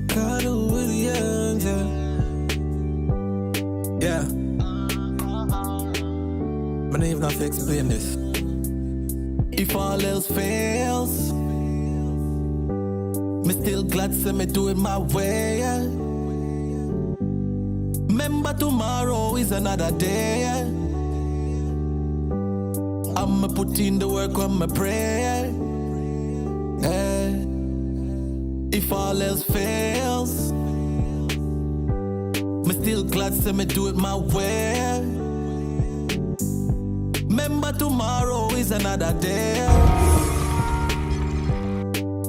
Cuddle with the angel. Yeah. My name not to explain this. If all else fails, me still glad to me do it my way. Remember tomorrow is another day. I'ma put in the work on my prayer. If all else fails, me still glad to me do it my way. Remember tomorrow is another day.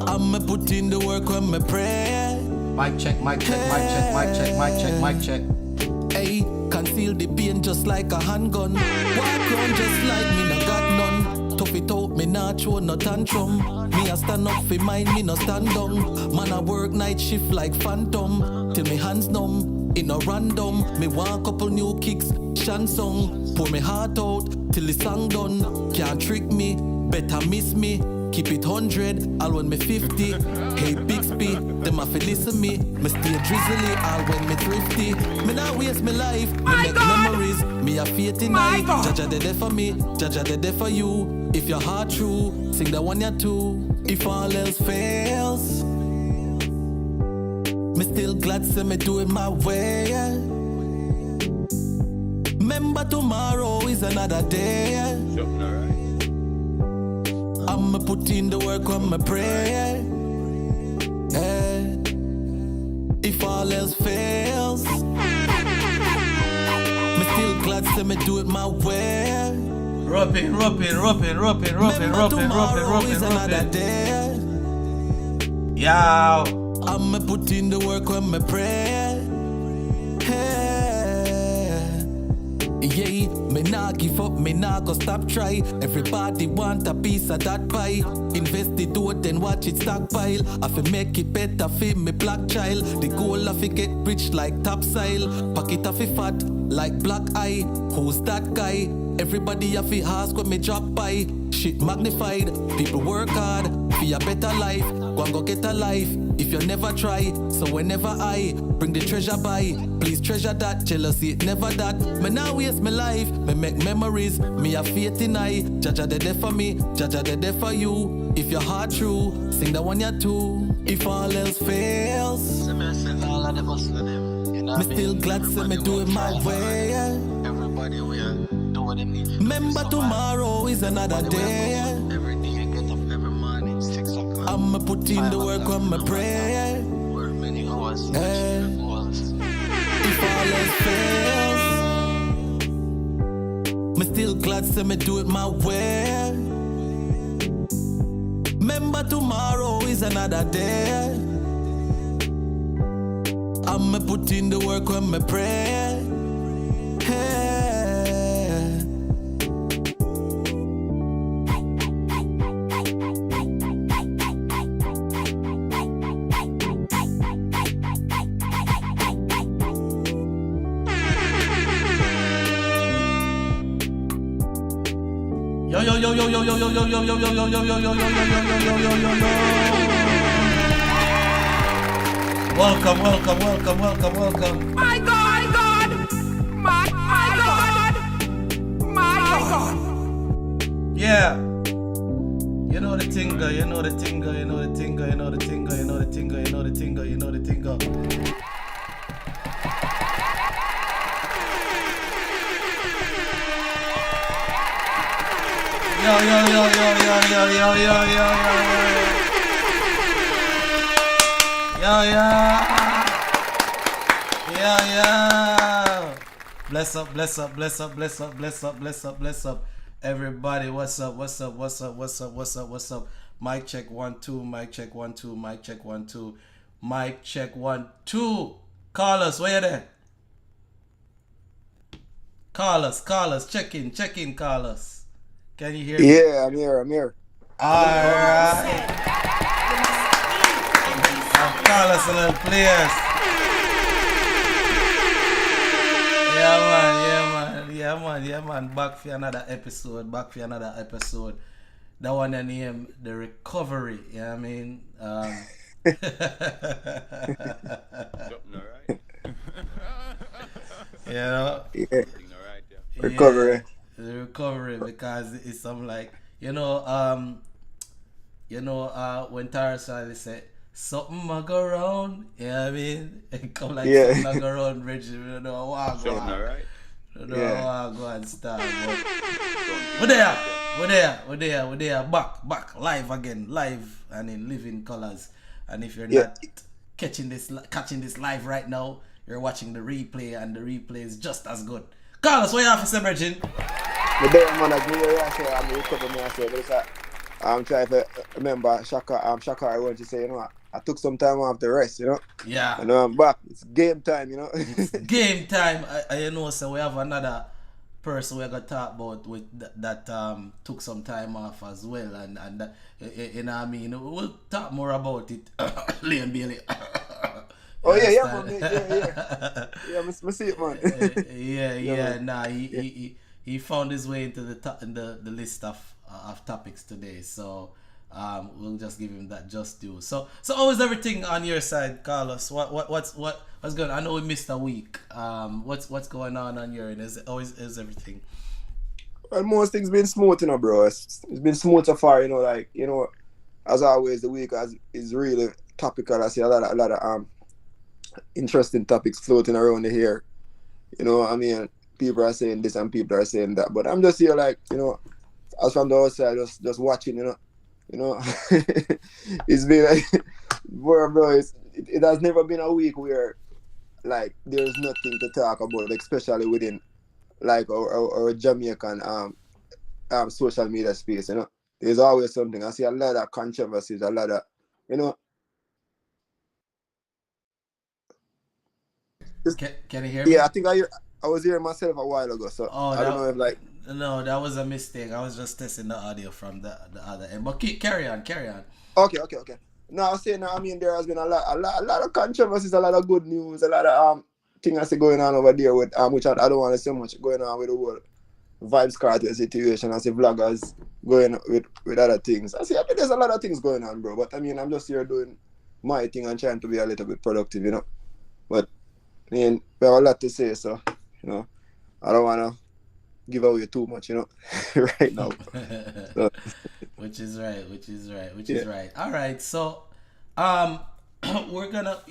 I'ma put in the work on my prayer. Mic check, mic check, mic check, mic check, mic check, mic check. Hey, conceal the pain just like a handgun. Walk around just like me no got none. Tough it out, me not show no tantrum. Me a stand up for mine, me no stand down. Man I work night shift like phantom. Till me hands numb, in a random. Me want couple new kicks, song. Pour me heart out, till the song done. Can't trick me, better miss me. Keep it 100, all when me 50. Hey Bixby, them a fi listen me. Me stay drizzly, all when me thrifty. Me not waste me life, me make memories. Me a faith in night. Jaja de there for me, Jaja de there for you. If your heart true, sing that one ya too. If all else fails, me still glad to me do it my way. Remember tomorrow is another day. I'ma put in the work on my prayer. If all else fails, me still glad to me do it my way. Rubbing. Yow. I'ma put in the work on my prayer. Yeah, me nah give up, me nah go stop try. Everybody want a piece of that pie. Invest it do it, then watch it stockpile. I fi make it better fi me black child. The goal I fi get rich like topsoil. Pocket I fi fat like black eye. Who's that guy? Everybody I fi ask when me drop by. Shit magnified, people work hard for a better life. Go and go get a life if you never try. So whenever I bring the treasure by, please treasure that. Jealousy never that. Me now waste my life, me make memories. Me have faith in I. Jaja de there for me, Jaja de there for you. If your heart true, sing that one ya too. If all else fails, me still glad to me do it my way. Everybody will do what they need. Remember tomorrow is another day. Every day you get up every morning, 6 o'clock. I'ma put in the work on my prayer. Work many hours. If all else fails, me still glad to me do it my way. Remember tomorrow is another day. I'ma put in the work on my prayer. Welcome. My God! Yeah. You know the tinga. Yo. Bless up. Everybody, what's up? Mic check 1 2, mic check 1 2, mic check 1 2. Mic check 1 2. Carlos, where you there? Carlos, check in, Carlos. Can you hear me? Yeah, I'm here. Alright. Carlos, a little players. Yeah, man. Back for another episode. that one I name The Recovery. You know what I mean? Something alright. You know? Yeah. Everything alright, yeah. Recovery. Yeah, The Recovery, because it's something like, when Terrence said, something I go round, you know what I mean? It come like Yeah. something I go round, Bridget, you don't know how I go Something on. alright. You know Yeah. how I go and start, but Something we're there, back, live again, live and in living colors. And if you're Yeah. not catching this live right now, you're watching the replay, and the replay is just as good. Carlos, what you have to say, Bridget? The day man, I do I say I'm recovering myself. It's like I'm trying to remember Shaka. I want to say, I took some time off the rest, Yeah. And now I'm back. It's game time, It's game time. So we have another person we're gonna talk about with that took some time off as well, and that, you know what I mean. We'll talk more about it. Leon Bailey. Oh yeah, man. Yeah, I see it, man. yeah. Nah, he found his way into the list of topics today. So we'll just give him that just due. So how is everything on your side, Carlos? What's going on? I know we missed a week. What's going on your end? How is everything? Well, most things been smooth, bro. It's been smooth so far, as always, the week is really topical. I see a lot of interesting topics floating around here. I mean, people are saying this and people are saying that, but I'm just here as from the outside, just watching, It's been like, bro, it has never been a week where like there's nothing to talk about, especially within like our Jamaican social media space, There's always something. I see a lot of controversies, a lot of, Can you hear me? Yeah, I think I was hearing myself a while ago, so I don't know if like. No, that was a mistake. I was just testing the audio from the other end. But carry on. Okay. No, I was saying, I mean, there has been a lot of controversies, a lot of good news, a lot of things I see going on over there with which I don't want to say much going on with the whole Vybz Kartel situation. I see vloggers going with other things. I mean, there's a lot of things going on, bro. But I mean, I'm just here doing my thing and trying to be a little bit productive, But I mean, we have a lot to say, so I don't want to give away too much, right now. So. Which is right. All right, so we're gonna,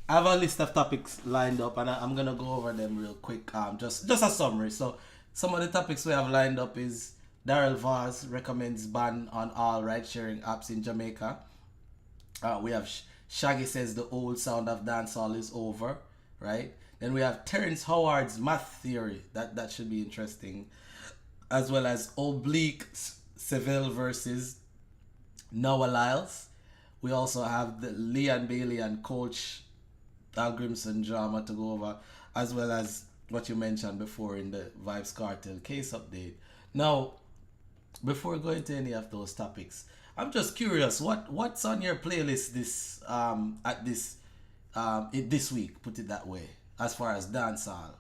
I have a list of topics lined up, and I'm gonna go over them real quick. Just a summary. So some of the topics we have lined up is Darrell Vybz recommends ban on all ride-sharing apps in Jamaica. We have Shaggy says the old sound of dancehall is over, right? Then we have Terrence Howard's math theory. That should be interesting. As well as Olblique Seville versus Noah Lyles. We also have the Leon Bailey and Coach Halgrimson drama to go over, as well as what you mentioned before in the Vybz Kartel case update. Now, before going to any of those topics, I'm just curious, what's on your playlist this week, put it that way, as far as dancehall?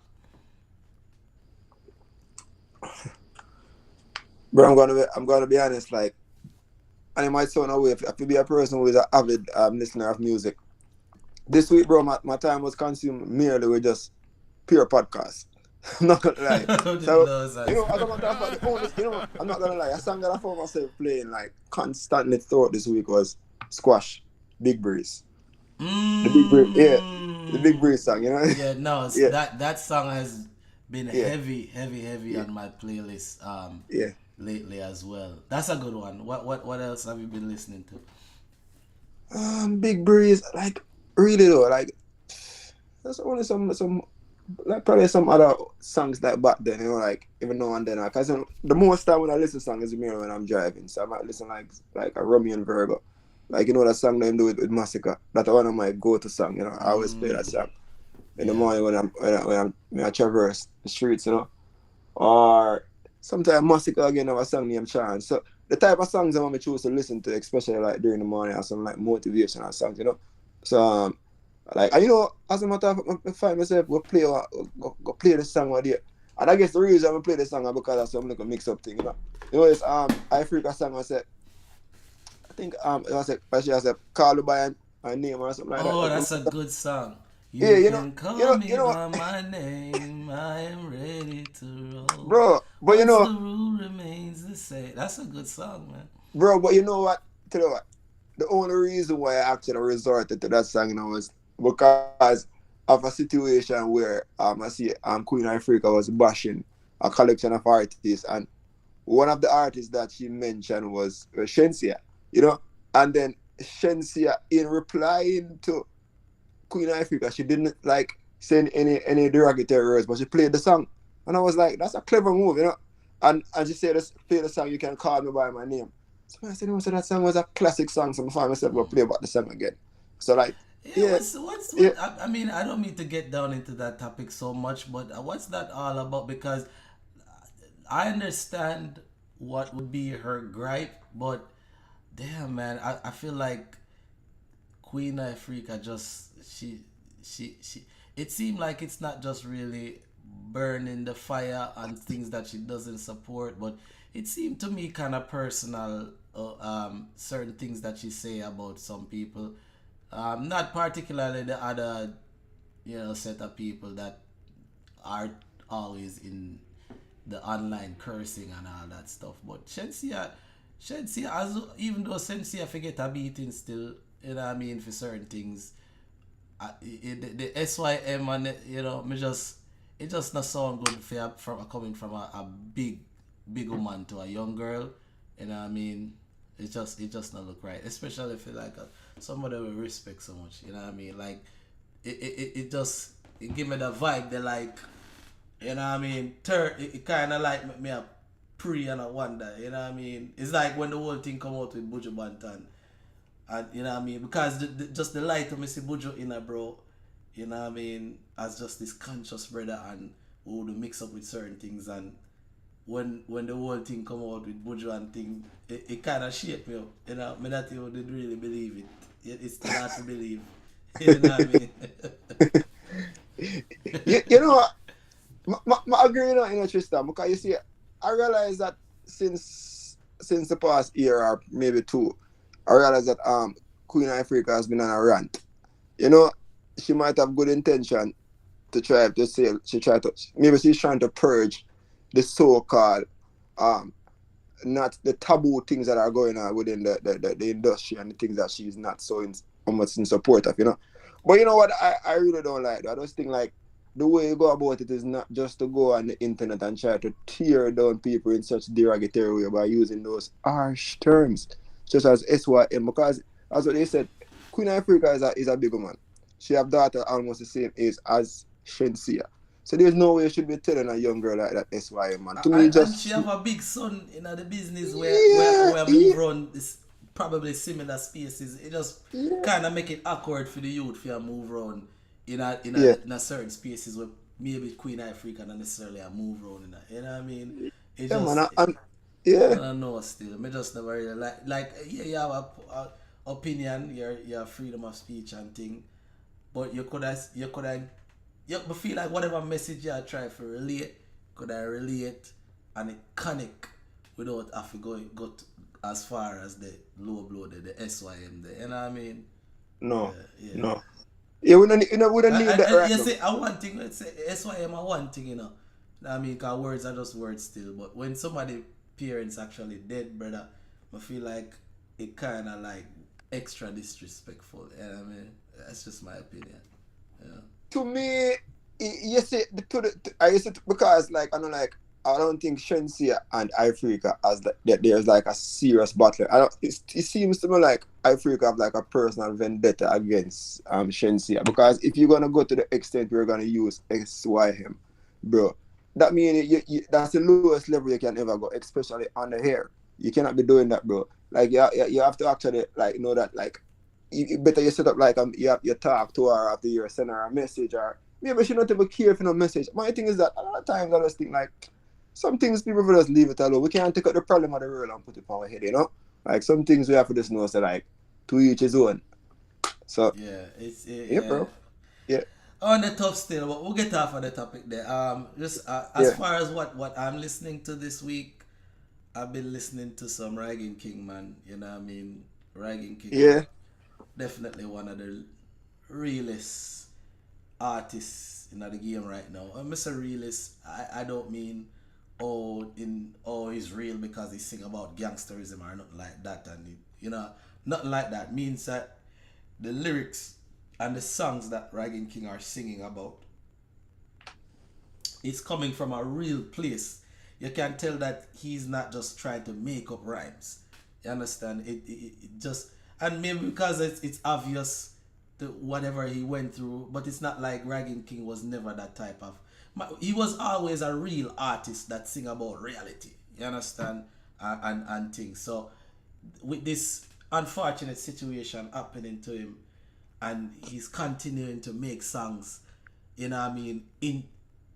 Bro, I'm gonna be honest, like, and it might sound away if you be a person who is an avid listener of music. This week, bro, my time was consumed merely with just pure podcasts. I'm not gonna lie. So, as I'm gonna talk about the only, I'm not gonna lie. A song that I found myself playing like constantly throughout this week was Squash, Big Breeze. The Big Breeze, the Big Breeze song, Yeah, no, that song has been heavy on my playlist lately as well. That's a good one. What else have you been listening to? Big Breeze, like really though, like there's only some like probably some other songs like back then, like even now and then. Because the most time when I listen to songs is mainly when I'm driving, so I might listen like a Romeo and Virgo, like that song that do with Massacre. That's one of my go-to song. I always play that song in the morning when I traverse the streets, or sometimes Massacre again have a song named Chance. So the type of songs I want to choose to listen to, especially like during the morning, are some like motivational songs, So like, and as a matter of fact, I find myself go play the song right there. And I guess the reason I play the song is because of some little mix up thing, you know. You know, it's Africa song I said, I think it was a call you by my name or something like that. Oh, that's a good song. You Yeah, can call me by my name. I am ready to roll. Bro, but Once the rule remains the same. That's a good song, man. Bro, but you know what? Tell you what. The only reason why I actually resorted to that song, you know, was because of a situation where I see Queen Africa was bashing a collection of artists, and one of the artists that she mentioned was Shensia, you know, and then Shensia, in replying to Queen Africa, she didn't like send any derogatory words, but she played the song, and I was like, that's a clever move, you know, and she said, play the song, you can call me by my name. So I said, so that song was a classic song, so I found myself going to play about the song again. So like, I mean, I don't mean to get down into that topic so much, but what's that all about? Because I understand what would be her gripe, but damn, man, I feel like Queen Africa just she it seemed like it's not just really burning the fire on things that she doesn't support, but it seemed to me kind of personal, certain things that she say about some people, not particularly the other, you know, set of people that are always in the online cursing and all that stuff. But Shensia, even though Shensia forget a beating still, you know what I mean, for certain things, the SYM and it, you know, it just not sound good from coming from a big woman to a young girl, you know what I mean. It just not look right, especially if you like somebody we respect so much, you know what I mean. Like it give me the vibe. They like, you know what I mean. It kind of like make me a pray and a wonder, you know what I mean. It's like when the whole thing come out with Buju Banton, and you know what I mean, because just the light of me see Buju in a bro, you know what I mean, as just this conscious brother, and who would mix up with certain things, and when the whole thing come out with Buju and thing, it kind of shaped me up, you know. Me not even did really believe it. It's still hard to believe, you know what I mean. you know what? I agree, you know, Tristan, because you see, I realize that since the past year or maybe two, I realize that Queen Africa has been on a rant. You know, she might have good intention to try to say maybe she's trying to purge the so-called not the taboo things that are going on within the industry and the things that she's not so much in support of, you know. But you know what, I really don't like that. I just think like the way you go about it is not just to go on the internet and try to tear down people in such derogatory way by using those harsh terms, such as SYM, because as what they said, Queen Africa is a big woman. She have daughter almost the same age as Shensia. So there's no way you should be telling a young girl like that SYM, man. To me, and she have a big son in the business where move around this probably similar spaces. It just kind of make it awkward for the youth to move around in a certain spaces where maybe Queen Africa not necessarily a move around in that. You know what I mean? It just, man, I don't know still. I just never really like you have a opinion, your freedom of speech and thing, but you could feel like whatever message you try to relate, could I relate and it connect without having to go as far as the low blow, the SYM there, you know what I mean? No. Yeah, we don't need that right you now. see, one thing, let's say SYM are one thing, you know. I mean, because words are just words still, but when somebody parents actually dead, brother, I feel like it kind of like extra disrespectful, you know what I mean? That's just my opinion, yeah. To me, you see, because like I don't think Shensia and Africa that there's like a serious battle. It seems to me like Africa have like a personal vendetta against Shensia, because if you're gonna go to the extent we're gonna use SYM, bro, that means that's the lowest level you can ever go, especially on the hair. You cannot be doing that, bro. Like you have to actually like know that like better you set up like you talk to her after you send her a message, or maybe she not even care for no message. My thing is that a lot of times I just think like some things people will just leave it alone. We can't take out the problem of the world and put it on our head, you know? Like some things we have to just know, so like to each his own. So yeah, bro. Yeah. On the top still, but we'll get off of the topic there. Just as far as what I'm listening to this week, I've been listening to some Ragging King, man. You know what I mean? Ragging King. Yeah. Definitely one of the realest artists in the game right now. I'm Mr. Realist. I don't mean he's real because he sing about gangsterism or nothing like that, and nothing like that. Means that the lyrics and the songs that Ragging King are singing about, it's coming from a real place. You can tell that he's not just trying to make up rhymes. You understand? It just, and maybe because it's obvious to whatever he went through, but it's not like Ragging King was never that type of. He was always a real artist that sing about reality. You understand? And things. So with this unfortunate situation happening to him, and he's continuing to make songs, you know what I mean,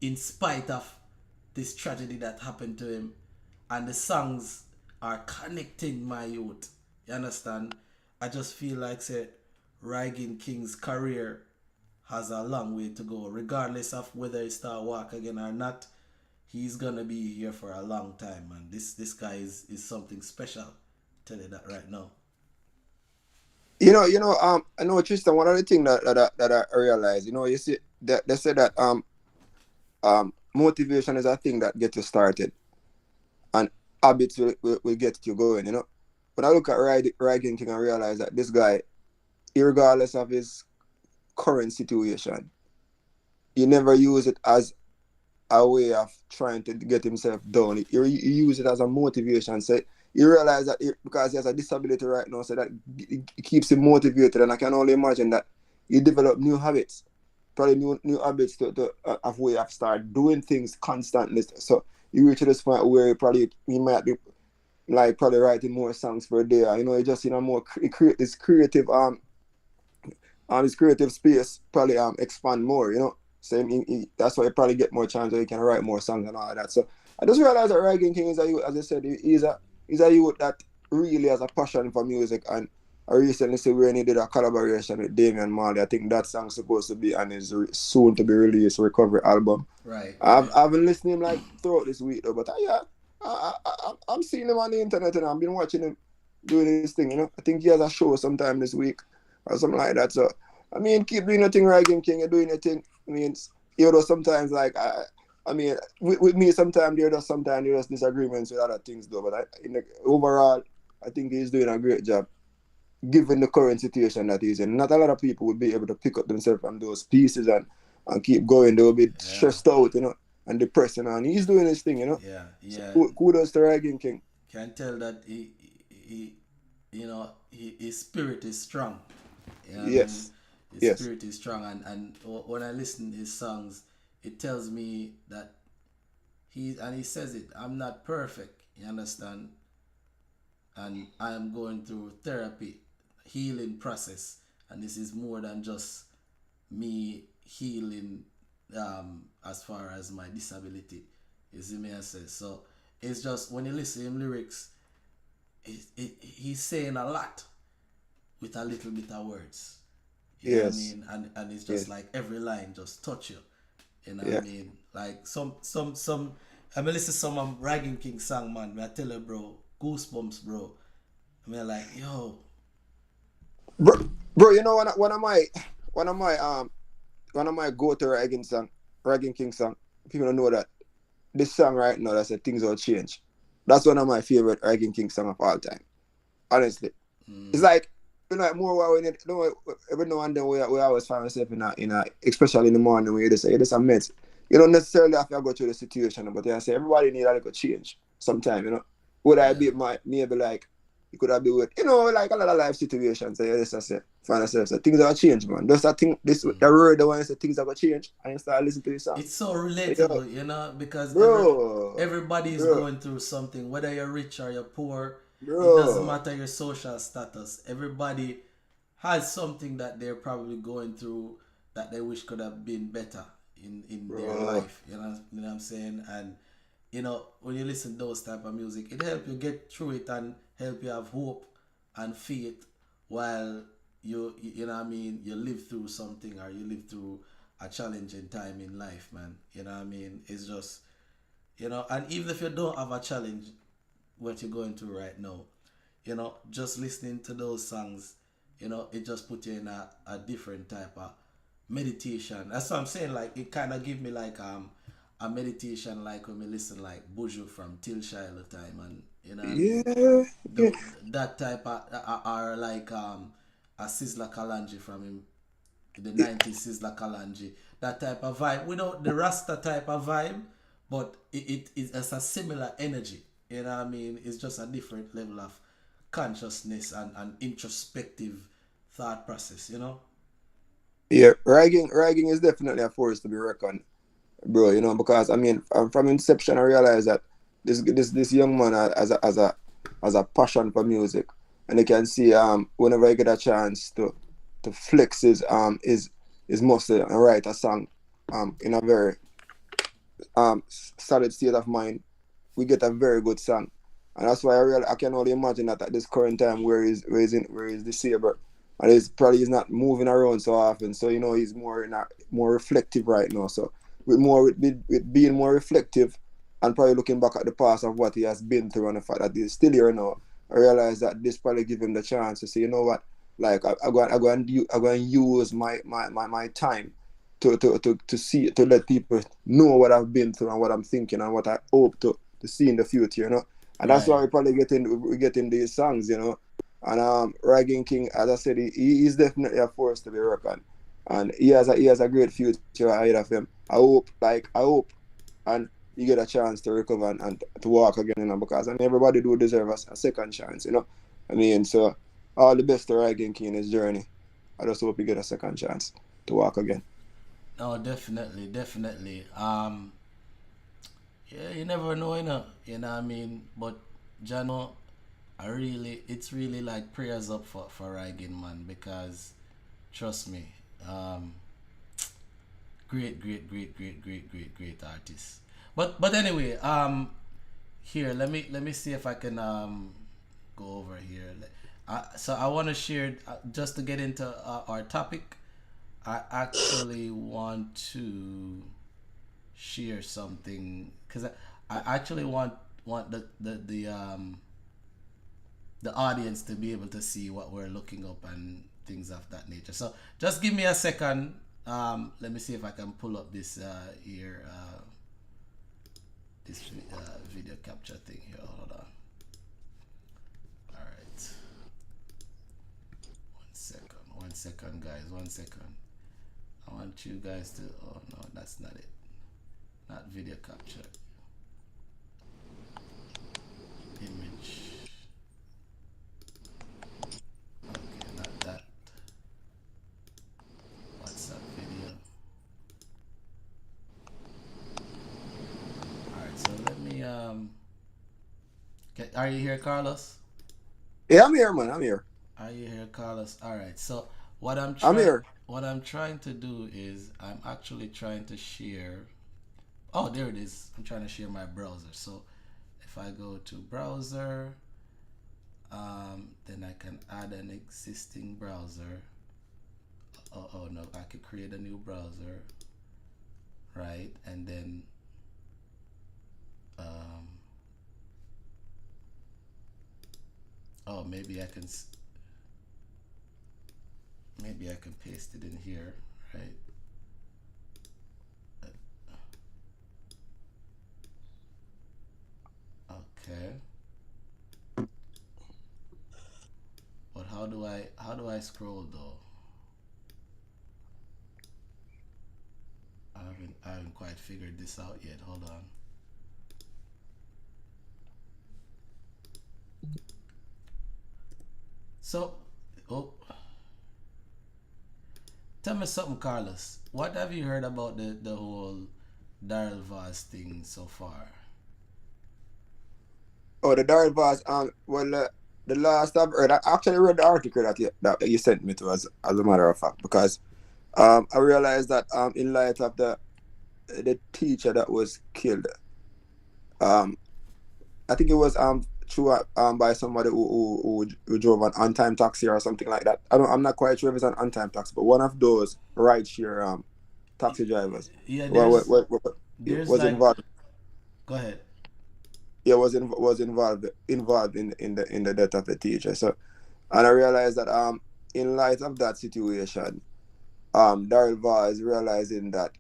in spite of this tragedy that happened to him, and the songs are connecting my youth. You understand? I just feel like Ragging King's career has a long way to go, regardless of whether he start work again or not. He's gonna be here for a long time, man. This guy is something special. Tell you that right now. I know, Tristan, one of the things that I realize, you see that they say that motivation is a thing that gets you started, and habits will get you going. When I look at Ragging King, I realize that this guy, regardless of his current situation, he never use it as a way of trying to get himself down. He use it as a motivation. So you realize that because he has a disability right now, so that it keeps him motivated. And I can only imagine that he developed new habits, probably new habits to of way of start doing things constantly. So you reach to this point where he might be like probably writing more songs per day. He just create this creative his creative space probably expand more. So that's why he probably get more chance, so he can write more songs and all of that. So I just realized that Ragging King is a youth, as I said, he's a youth that really has a passion for music. And I recently see when he did a collaboration with Damian Marley. I think that song's supposed to be on his soon to be released Recovery album. Right. I've been listening him throughout this week though, but I'm seeing him on the internet and I've been watching him doing his thing. I think he has a show sometime this week or something like that. So keep doing your thing, Ragging King. You're doing your thing. Sometimes with me, sometimes there's disagreements with other things though. But overall, I think he's doing a great job, given the current situation that he's in. Not a lot of people would be able to pick up themselves from those pieces and keep going. They'll be stressed out, and depressed, and he's doing his thing, Yeah. So, kudos to Ragging King. Can tell that his spirit is strong. Yes. His spirit is strong, and when I listen to his songs, it tells me that he says it, I'm not perfect, you understand? And I am going through therapy, healing process, and this is more than just me healing as far as my disability. You see me, I say. So it's just when you listen to him lyrics, he's saying a lot with a little bit of words. You know what I mean? And it's just like every line just touch you. You know what I mean? Like some I mean, listen to some Ragging King song, man. I tell you, bro, goosebumps, bro. I mean, like, yo, bro, one of my go-to Ragging King song. People don't know that this song right now, that's a Things Will Change. That's one of my favorite Ragging King song of all time. Honestly, it's like, more while every now and then we always find ourselves in a especially in the morning when you just say this a mess. You don't necessarily have to go through the situation, but I say everybody need a little change sometime, Would I be maybe like it could have been with like a lot of life situations. So you just say find yourself so things have changed, man. Just that thing the word the one say things have changed and you start listening to this song. It's so relatable, because everybody is going through something, whether you're rich or you're poor. It doesn't matter your social status. Everybody has something that they're probably going through that they wish could have been better in their life. You know what I'm saying? And when you listen to those type of music, it helps you get through it and help you have hope and faith while you know what I mean, you live through something or you live through a challenging time in life, man. You know what I mean? It's just, and even if you don't have a challenge, what you're going through right now, just listening to those songs, it just put you in a different type of meditation. That's what I'm saying. Like it kind of give me like a meditation, like when we listen like Buju from Tilsha all the time, and you know what I mean? Yeah. That type of are like a Sizzla Kalonji from him, the 90s Sizzla Kalonji, that type of vibe without the Rasta type of vibe, but it's a similar energy. You know what I mean? It's just a different level of consciousness and introspective thought process. Yeah, ragging is definitely a force to be reckoned, bro. Because I mean, from inception, I realized that this young man has a passion for music, and you can see whenever he get a chance to flex his muscle and write a song in a very solid state of mind, we get a very good song. And that's why I can only imagine that at this current time where he's disabled, and he's not moving around so often. So he's more reflective right now. So with being more reflective and probably looking back at the past of what he has been through and the fact that he's still here now, I realize that this probably give him the chance to say, you know what, like I go and use my time to let people know what I've been through and what I'm thinking and what I hope to see in the future. And that's why we probably get in these songs, And Ragging King, as I said, he is definitely a force to be reckoned, and he has a great future ahead of him. I hope, and you get a chance to recover and to walk again, because everybody do deserve a second chance, I mean, so all the best to Ragging King in his journey. I just hope he get a second chance to walk again. Oh, definitely. Yeah, you never know, you know what I mean? But, Jano, it's really like prayers up for Ragging, man, because, trust me, great artist. But anyway, here, let me see if I can go over here. So I want to share, just to get into our topic, I actually want to share something, because I actually want the audience to be able to see what we're looking up and things of that nature. So just give me a second. Let me see if I can pull up this here this video capture thing here. Hold on. All right. 1 second, guys. 1 second. I want you guys to. Oh no, that's not it. Not video capture. Image. Okay, not that. WhatsApp video. Alright, so let me are you here, Carlos? Yeah, I'm here, man. I'm here. Are you here, Carlos? Alright, so I'm here. What I'm trying to do is I'm actually trying to share. Oh, there it is. I'm trying to share my browser. So if I go to browser, then I can add an existing browser. Oh no, I could create a new browser, right? And then maybe I can paste it in here, right? Okay. But how do I scroll though? I haven't quite figured this out yet. Hold on. So, tell me something, Carlos. What have you heard about the whole Darrell Vybz thing so far? Oh, the Darrell Vybz. Well, the last I've heard, I actually read the article that you sent me to, as a matter of fact, because I realized that in light of the teacher that was killed, I think it was through by somebody who drove an on-time taxi or something like that. I'm not quite sure if it's an on-time taxi, but one of those rideshare taxi drivers. Yeah, What there's was like, involved? go ahead. Yeah, was involved in the death of the teacher. So, and I realized that in light of that situation, Darrell is realizing that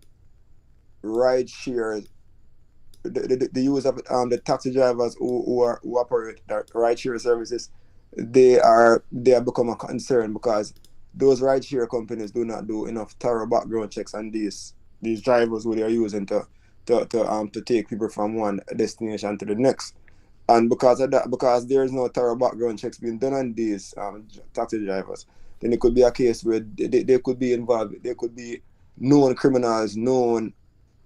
ride share the use of the taxi drivers who operate the ride share services, they are become a concern because those ride share companies do not do enough thorough background checks on these drivers who they are using to take people from one destination to the next. And because of that, because there is no thorough background checks being done on these taxi drivers, then it could be a case where they could be involved. They could be known criminals, known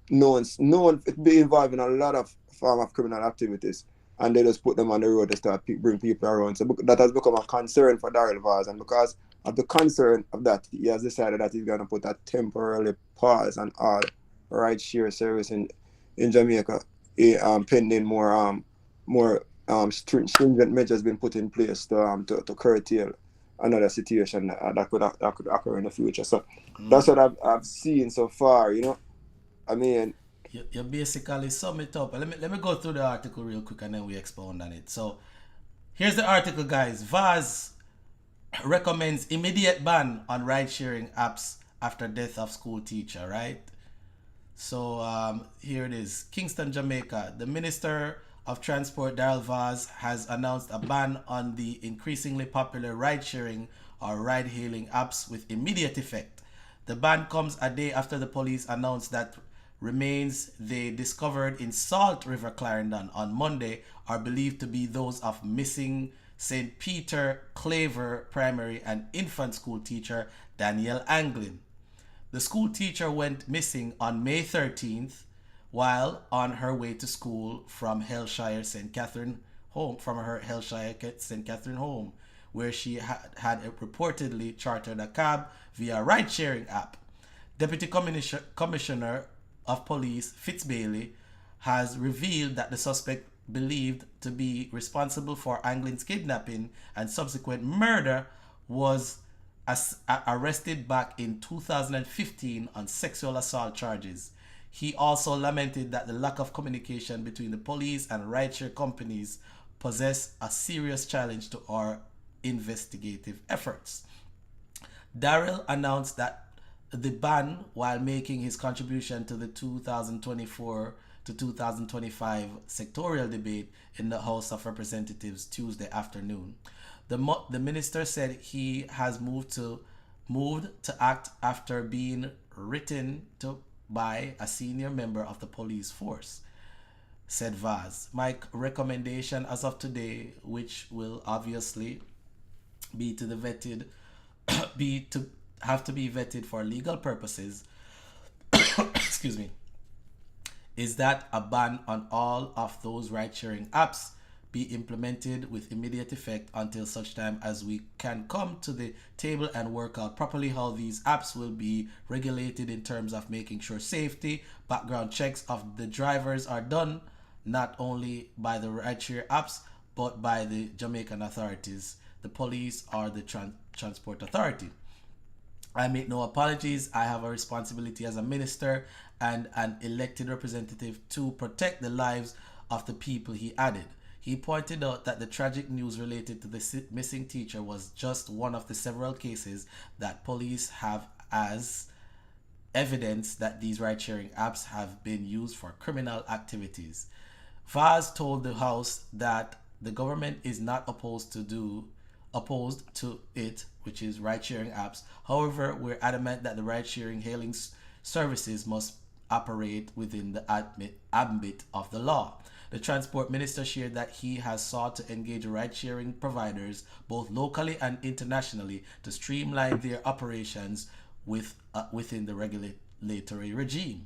be involved in a lot of form of criminal activities, and they just put them on the road to start bring people around. So that has become a concern for Darrell Vaz, and because of the concern of that, he has decided that he's going to put a temporary pause on all ride share service in Jamaica, pending more stringent measures being put in place to curtail another situation that could occur in the future. So that's what I've seen so far. I mean, You basically sum it up. Let me go through the article real quick and then we expound on it. So here's the article, guys. Vaz recommends immediate ban on ride-sharing apps after death of school teacher, right? So here it is. Kingston, Jamaica. The Minister of Transport, Darrell Vaz, has announced a ban on the increasingly popular ride-sharing or ride-hailing apps with immediate effect. The ban comes a day after the police announced that remains they discovered in Salt River, Clarendon on Monday are believed to be those of missing St. Peter Claver primary and infant school teacher Danielle Anglin. The school teacher went missing on May 13th while on her way to school from her Hellshire St. Catherine home, where she had reportedly chartered a cab via ride-sharing app. Deputy Commissioner of Police Fitz Bailey has revealed that the suspect believed to be responsible for Anglin's kidnapping and subsequent murder was arrested back in 2015 on sexual assault charges. He also lamented that the lack of communication between the police and rideshare companies poses a serious challenge to our investigative efforts. Darrell announced that the ban while making his contribution to the 2024 to 2025 sectorial debate in the House of Representatives Tuesday afternoon. The minister said he has moved to act after being written to by a senior member of the police force. Said Vaz, my recommendation as of today, which will obviously be to have to be vetted for legal purposes, excuse me, is that a ban on all of those ride-sharing apps be implemented with immediate effect until such time as we can come to the table and work out properly how these apps will be regulated in terms of making sure safety, background checks of the drivers are done, not only by the rideshare apps, but by the Jamaican authorities, the police or the transport authority. I make no apologies. I have a responsibility as a minister and an elected representative to protect the lives of the people, he added. He pointed out that the tragic news related to the missing teacher was just one of the several cases that police have as evidence that these ride-sharing apps have been used for criminal activities. Vaz told the House that the government is not opposed to it, which is ride-sharing apps. However, we're adamant that the ride-sharing hailing services must operate within the ambit of the law. The transport minister shared that he has sought to engage ride-sharing providers both locally and internationally to streamline their operations within the regulatory regime.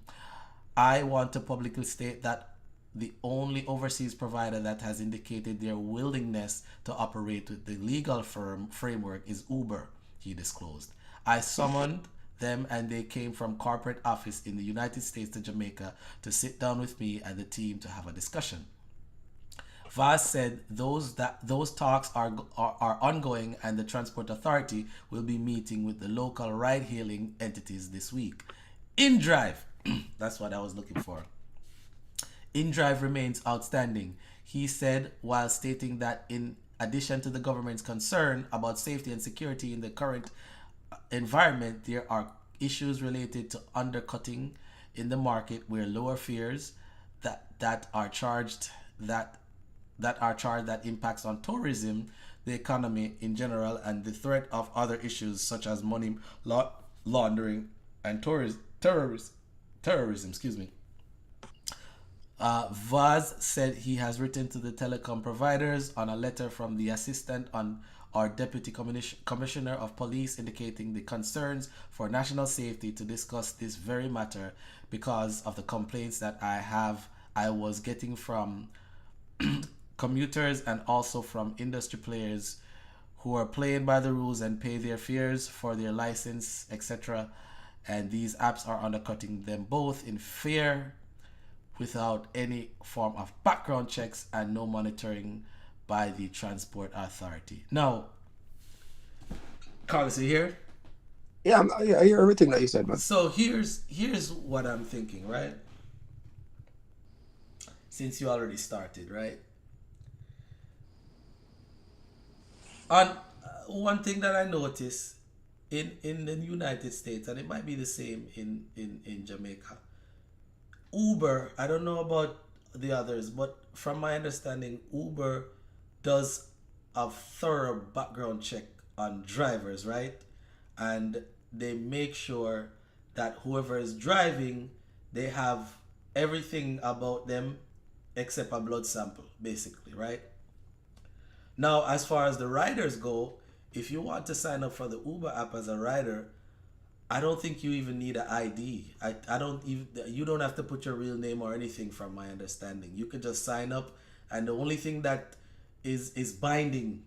I want to publicly state that the only overseas provider that has indicated their willingness to operate with the legal framework is Uber, he disclosed. I summoned them and they came from corporate office in the United States to Jamaica to sit down with me and the team to have a discussion. Vaz said those talks are ongoing and the Transport Authority will be meeting with the local ride-hailing entities this week. InDrive, that's what I was looking for. InDrive remains outstanding, he said, while stating that in addition to the government's concern about safety and security in the current environment, there are issues related to undercutting in the market where lower fares that are charged that impacts on tourism, the economy in general, and the threat of other issues such as money laundering and terrorism. Excuse me. Vybz said he has written to the telecom providers on a letter from the assistant on our deputy commissioner of police indicating the concerns for national safety to discuss this very matter because of the complaints that I was getting from commuters and also from industry players who are playing by the rules and pay their fares for their license, etc. And these apps are undercutting them both in fare without any form of background checks and no monitoring by the transport authority. Now, Carlos, you here? Yeah, I hear everything that you said, man. So here's what I'm thinking, right? Since you already started, right? On one thing that I noticed in the United States, and it might be the same in Jamaica, Uber, I don't know about the others, but from my understanding, Uber does a thorough background check on drivers, right? And they make sure that whoever is driving, they have everything about them except a blood sample, basically, right? Now, as far as the riders go, if you want to sign up for the Uber app as a rider, I don't think you even need an ID. You don't have to put your real name or anything from my understanding. You can just sign up, and the only thing that is binding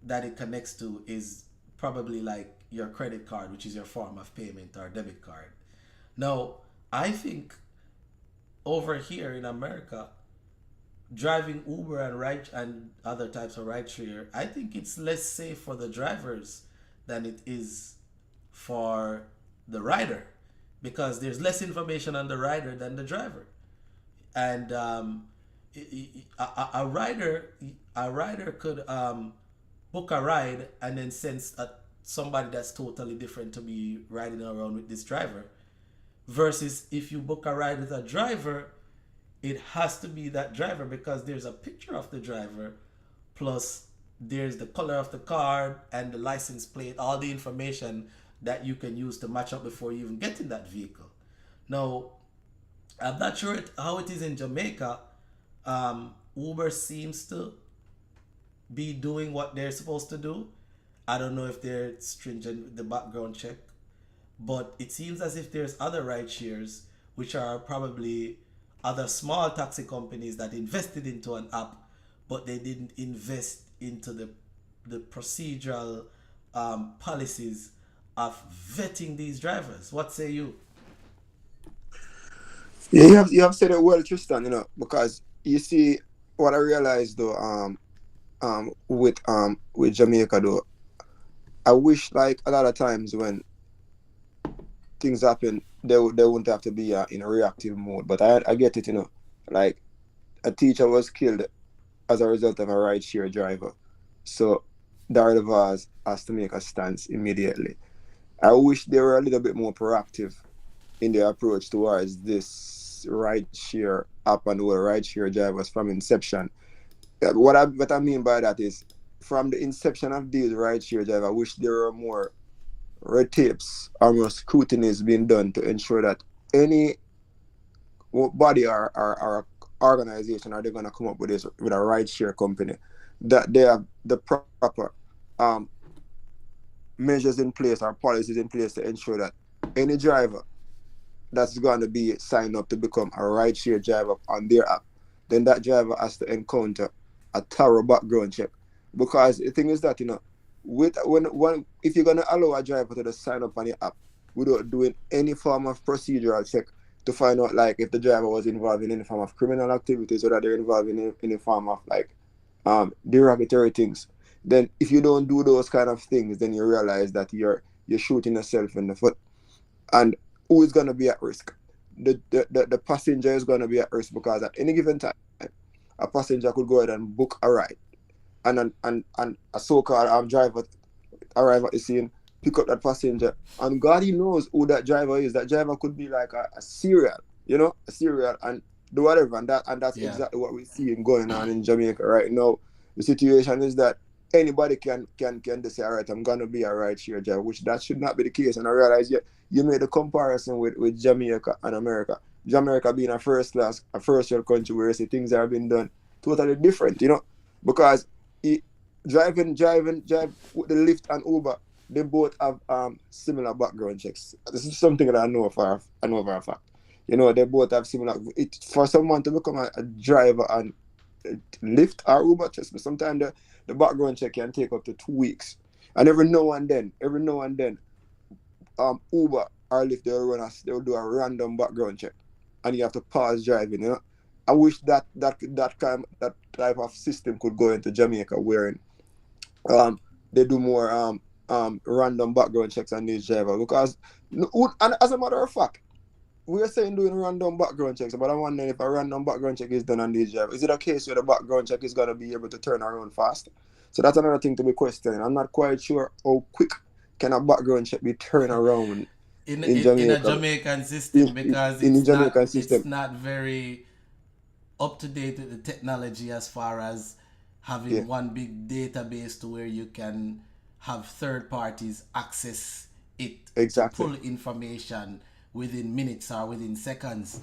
that it connects to is probably like your credit card, which is your form of payment, or debit card. Now, I think over here in America, driving Uber and other types of rideshare, I think it's less safe for the drivers than it is for the rider, because there's less information on the rider than the driver. And a rider could book a ride and then send somebody that's totally different to be riding around with this driver, versus if you book a ride with a driver, it has to be that driver because there's a picture of the driver, plus there's the color of the car and the license plate, all the information that you can use to match up before you even get in that vehicle. Now, I'm not sure how it is in Jamaica. Uber seems to be doing what they're supposed to do. I don't know if they're stringent with the background check, but it seems as if there's other ride shares, which are probably other small taxi companies that invested into an app, but they didn't invest into the procedural policies of vetting these drivers. What say you? Yeah, you have said it well, Tristan. Because you see what I realized though, with Jamaica though, I wish like a lot of times when things happen, they wouldn't have to be in a reactive mode. But I get it, like a teacher was killed as a result of a rideshare driver, so Darrell has to make a stance immediately. I wish they were a little bit more proactive in their approach towards this rideshare app and the rideshare drivers from inception. What I mean by that is, from the inception of these rideshare drivers, I wish there were more red tapes or more scrutiny is being done to ensure that any body or organization are they going to come up with a rideshare company, that they have the proper measures in place or policies in place to ensure that any driver that's going to be signed up to become a rideshare driver on their app, then that driver has to encounter a thorough background check. Because the thing is that, if you're going to allow a driver to just sign up on your app without doing any form of procedural check to find out like if the driver was involved in any form of criminal activities or that they're involved in any form of like derogatory things, then if you don't do those kind of things, then you realize that you're shooting yourself in the foot. And who is going to be at risk? The passenger is going to be at risk because at any given time, a passenger could go ahead and book a ride, and a so-called driver arrive at the scene, pick up that passenger, and God he knows who that driver is. That driver could be like a serial, a serial, and do whatever, and that's exactly what we're seeing going on in Jamaica right now. The situation is that anybody can just say, all right, I'm gonna be a ride share driver, which that should not be the case. And I realize you made a comparison with Jamaica and America. Jamaica being a first world country where you see things are being done totally different, because drive with the Lyft and Uber, they both have similar background checks. This is something that I know for a fact. They both have similar. For someone to become a driver and Lyft or Uber, trust me, sometimes the background check can take up to 2 weeks. And every now and then, Uber or Lyft, they'll do a random background check, and you have to pause driving. I wish that type of system could go into Jamaica, where they do more random background checks on these drivers. Because, and as a matter of fact, we're saying doing random background checks, but I'm wondering if a random background check is done on these drivers. Is it a case where the background check is going to be able to turn around fast? So that's another thing to be questioning. I'm not quite sure how quick can a background check be turned around in Jamaica. In a Jamaican system, because it's not very up to date with the technology as far as having one big database to where you can have third parties access it to pull information within minutes or within seconds.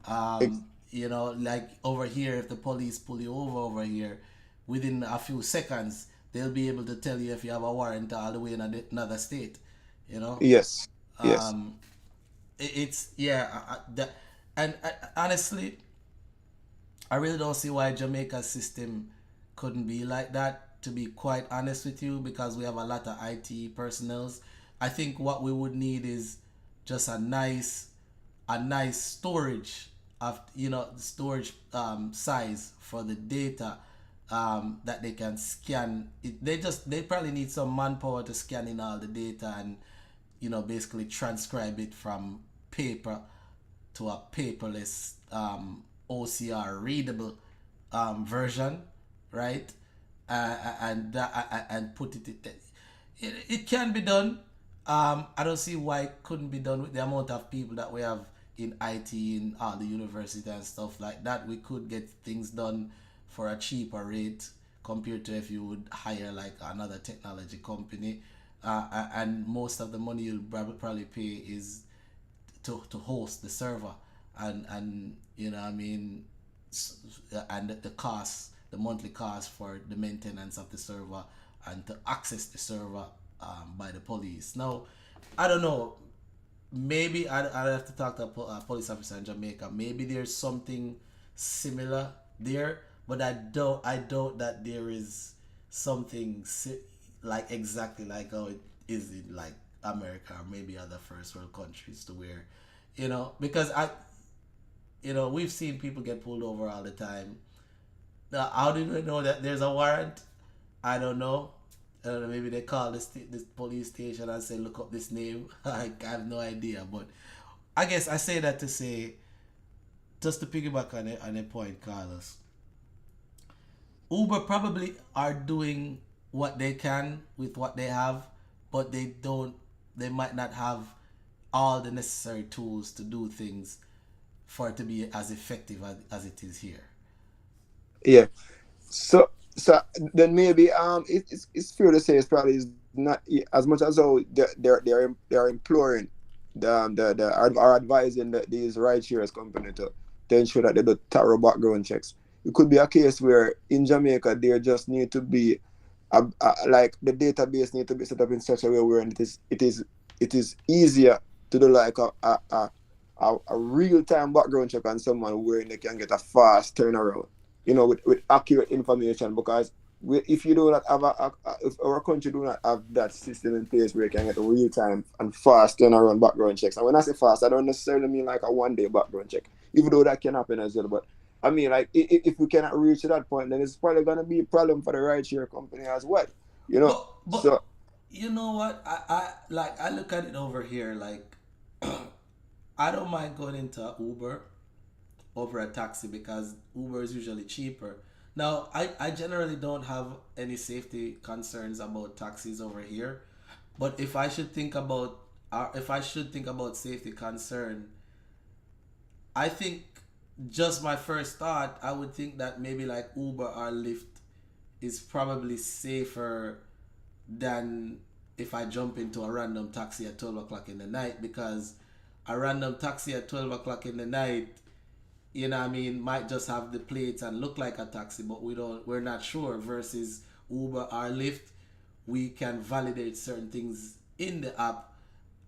Like over here, if the police pull you over here, within a few seconds, they'll be able to tell you if you have a warrant all the way in another state. Yes. Honestly, I really don't see why Jamaica's system couldn't be like that, to be quite honest with you, because we have a lot of IT personnel. I think what we would need is just a nice storage of size for the data that they can scan. They probably need some manpower to scan in all the data and basically transcribe it from paper to a paperless OCR readable version, right? And put it can be done. I don't see why it couldn't be done with the amount of people that we have in IT in all the university and stuff like that. We could get things done for a cheaper rate compared to if you would hire like another technology company. And most of the money you'll probably pay is to host the server and and the cost, the monthly cost for the maintenance of the server and to access the server by the police. Now, I don't know. Maybe I'd have to talk to a police officer in Jamaica. Maybe there's something similar there, but I doubt that there is something like exactly like how it is in like America or maybe other first world countries, to where, because we've seen people get pulled over all the time. Now, how do we know that there's a warrant? I don't know. Maybe they call this police station and say, look up this name. I have no idea. But I guess I say that to say, just to piggyback on a point, Carlos, Uber probably are doing what they can with what they have, but they might not have all the necessary tools to do things for it to be as effective as it is here. Yeah. So then maybe it's fair to say it's probably not as much as though they're imploring are advising these ride shares company to ensure that they do thorough background checks. It could be a case where in Jamaica there just need to be like the database need to be set up in such a way where it is easier to do like a real-time background check on someone where they can get a fast turnaround, with accurate information. Because if you do not have if our country do not have that system in place where you can get a real-time and fast turnaround background checks. And when I say fast, I don't necessarily mean like a one-day background check, even though that can happen as well. But I mean, like, if we cannot reach to that point, then it's probably going to be a problem for the rideshare company as well, But so, you know what? I look at it over here, like, I don't mind going into Uber over a taxi because Uber is usually cheaper. Now, I generally don't have any safety concerns about taxis over here, but if I should think about safety concern, I think just my first thought, I would think that maybe like Uber or Lyft is probably safer than if I jump into a random taxi at 12 o'clock in the night, because a random taxi at 12 o'clock in the night, you know what I mean, might just have the plates and look like a taxi, but we're not sure. Versus Uber or Lyft, we can validate certain things in the app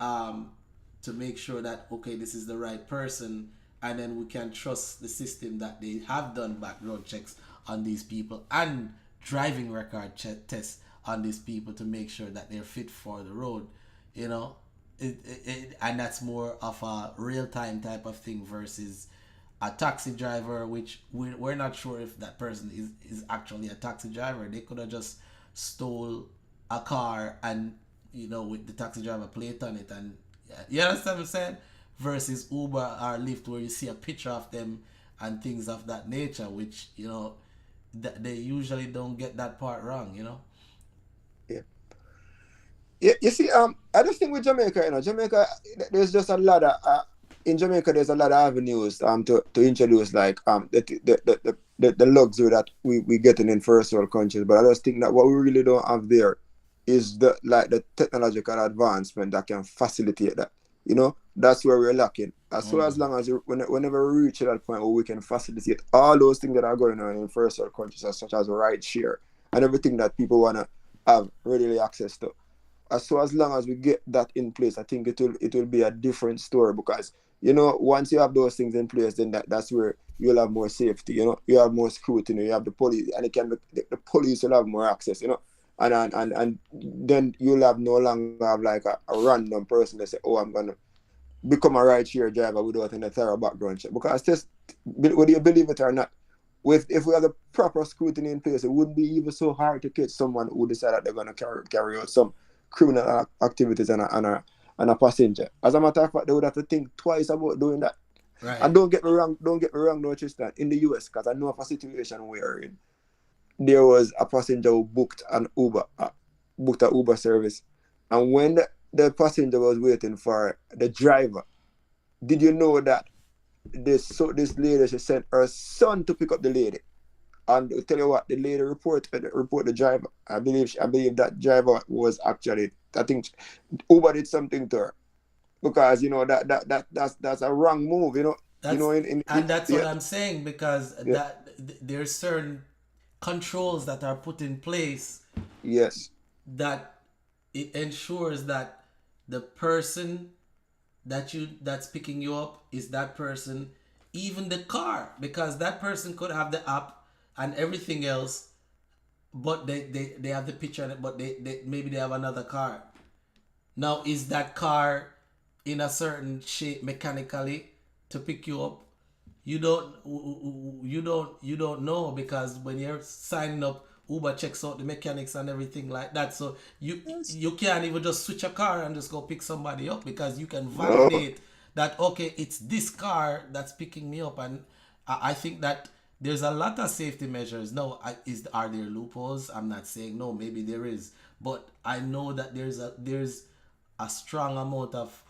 to make sure that, okay, this is the right person, and then we can trust the system that they have done background checks on these people and driving record tests on these people to make sure that they're fit for the road, you know. And that's more of a real-time type of thing versus a taxi driver, which we're not sure if that person is actually a taxi driver. They could have just stole a car and, you know, with the taxi driver plate on it, and you understand what I'm saying? Versus Uber or Lyft, where you see a picture of them and things of that nature, which, you know, they usually don't get that part wrong, you know. Yeah, you see, I just think with Jamaica, you know, Jamaica, there's just a lot of in Jamaica, there's a lot of avenues to introduce like the luxury that we getting in first world countries. But I just think that what we really don't have there is the technological advancement that can facilitate that. You know, that's where we're lacking. As long as whenever we reach that point where we can facilitate all those things that are going on in first world countries, such as ride share and everything that people wanna have readily access to. As long as we get that in place, I think it will be a different story, because, you know, once you have those things in place, then that's where you'll have more safety. You know, you have more scrutiny, you have the police, and it can be, the police will have more access. You know, and then you'll have no longer have like a random person that say, oh, I'm gonna become a ride-share driver without any thorough background check. Because just whether you believe it or not, if we have the proper scrutiny in place, it wouldn't be even so hard to catch someone who decide that they're gonna carry out some criminal activities and a passenger. As a matter of fact, they would have to think twice about doing that. Right. And don't get me wrong, no, Tristan. In the US, because I know of a situation wherein there was a passenger who booked an Uber service, and when the passenger was waiting for the driver, did you know that this lady, she sent her son to pick up the lady? And to tell you what, the lady report the driver. I believe that driver was actually, I think Uber did something to her, because, you know, that's a wrong move. You know, that's what I'm saying, because that there's certain controls that are put in place. Yes. That it ensures that the person that's picking you up is that person, even the car, because that person could have the app and everything else, but they have the picture on it, but they maybe they have another car. Now, is that car in a certain shape mechanically to pick you up? You don't know, because when you're signing up, Uber checks out the mechanics and everything like that. So you can't even just switch a car and just go pick somebody up, because you can validate that, okay, it's this car that's picking me up. And I think that there's a lot of safety measures. No, are there loopholes? I'm not saying no, maybe there is, but I know that there's a strong amount of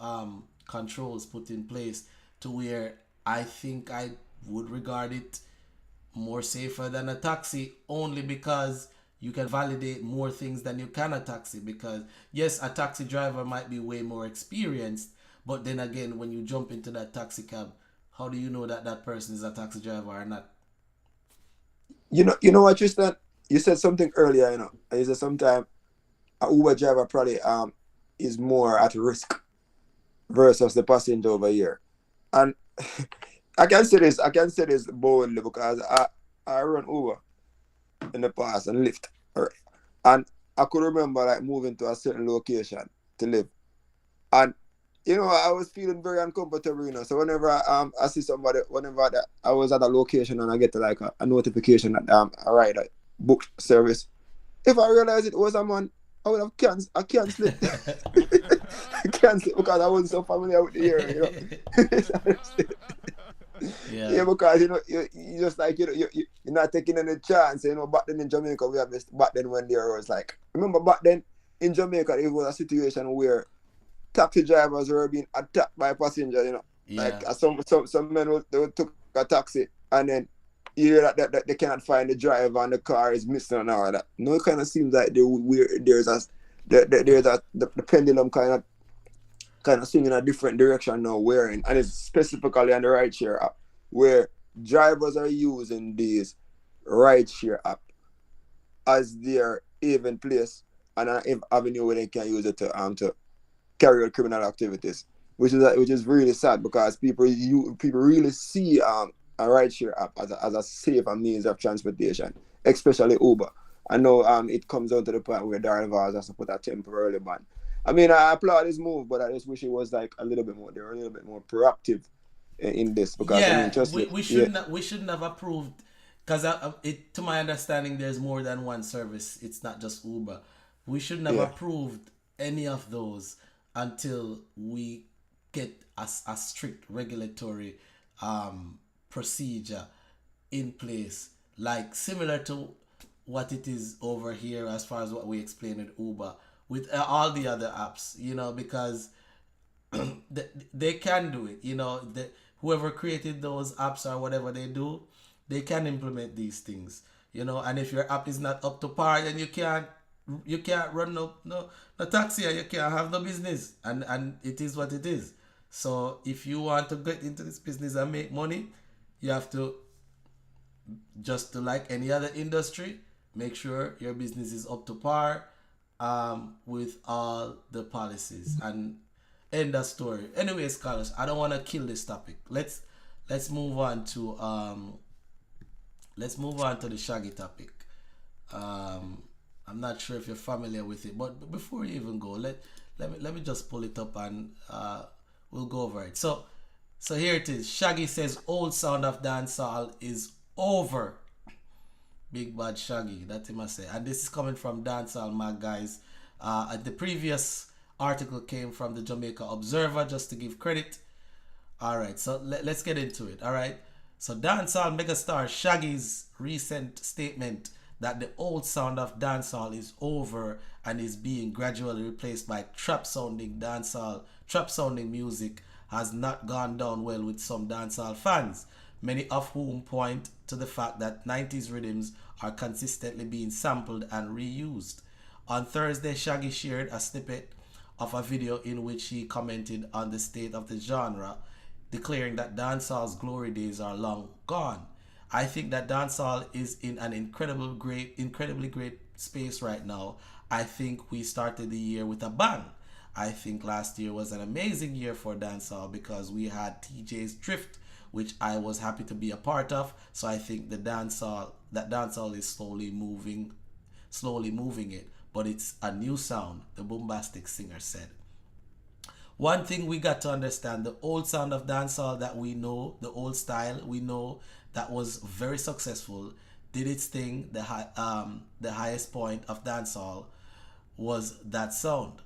controls put in place to where I think I would regard it more safer than a taxi, only because you can validate more things than you can a taxi. Because yes, a taxi driver might be way more experienced, but then again, when you jump into that taxi cab, how do you know that person is a taxi driver or not? You know what, Tristan? You said something earlier, you know. You said sometimes a Uber driver probably is more at risk versus the passenger over here. And I can say this boldly, because I run Uber in the past and Lyft. Right? And I could remember like moving to a certain location to live. And you know, I was feeling very uncomfortable, you know. So whenever I see somebody, I was at a location and I get like a notification that a rider booked service, if I realize it was a man I would have I canceled it. I canceled it because I wasn't so familiar with the area, you know. Yeah, because you just like you're not taking any chance, you know. Back then in Jamaica, we have this. Back then when there was like, remember back then in Jamaica, it was a situation where taxi drivers were being attacked by passengers, you know. Yeah. Like some men they took a taxi and then you hear that they cannot find the driver and the car is missing and all that. No, it kind of seems like the pendulum kind of swing in a different direction now, and it's specifically on the rideshare app where drivers are using these rideshare app as their even place and an avenue where they can use it to carry out criminal activities, which is really sad because people really see a rideshare app as a safer means of transportation, especially Uber. I know it comes down to the point where Darrell has to put a temporary ban. I mean, I applaud this move, but I just wish it was like they were a little bit more proactive in this because we shouldn't have approved, because to my understanding there's more than one service. It's not just Uber. We shouldn't have approved any of those until we get a strict regulatory procedure in place, like similar to what it is over here as far as what we explained with Uber, with all the other apps, you know, because they can do it, you know, whoever created those apps or whatever they do, they can implement these things, you know. And if your app is not up to par, then you can't run no taxi, and you can't have no business, and it is what it is. So if you want to get into this business and make money, you have to, just to like any other industry, make sure your business is up to par with all the policies, and end that story. Anyway, scholars, I don't want to kill this topic. Let's move on to the Shaggy topic. I'm not sure if you're familiar with it, but before you even go, let me just pull it up and we'll go over it. So here it is. Shaggy says old sound of dancehall is over. Big bad Shaggy, that him I say. And this is coming from Dancehall Mag, guys. The previous article came from the Jamaica Observer, just to give credit. Alright, so let's get into it. Alright, so dancehall megastar Shaggy's recent statement that the old sound of dancehall is over and is being gradually replaced by trap sounding music has not gone down well with some dancehall fans, many of whom point to the fact that 90s rhythms are consistently being sampled and reused. On Thursday, Shaggy shared a snippet of a video in which he commented on the state of the genre, declaring that dancehall's glory days are long gone. I think that dancehall is in an incredibly great space right now. I think we started the year with a bang. I think last year was an amazing year for dancehall because we had TJ's Drift, which I was happy to be a part of. So I think that dancehall is slowly moving it, but it's a new sound, the bombastic singer said. One thing we got to understand, the old sound of dancehall that we know, the old style we know that was very successful, did its thing. The highest point of dancehall was that sound.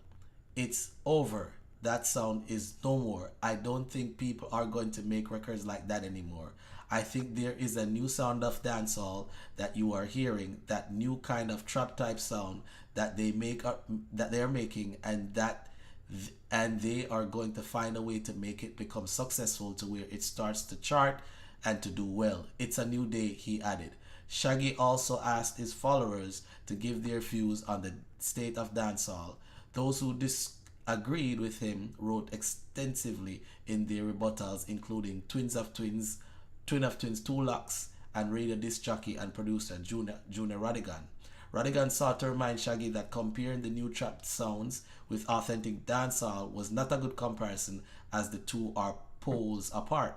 It's over. That sound is no more. I don't think people are going to make records like that anymore. I think there is a new sound of dancehall that you are hearing, that new kind of trap type sound that they are making, and they are going to find a way to make it become successful to where it starts to chart and to do well. It's a new day, he added. Shaggy also asked his followers to give their views on the state of dancehall. Those who disagreed with him wrote extensively in their rebuttals, including Twin of Twins, 2 Locks, and radio disc jockey and producer Junior Radigan. Radigan sought to remind Shaggy that comparing the new trap sounds with authentic dancehall was not a good comparison, as the two are poles apart.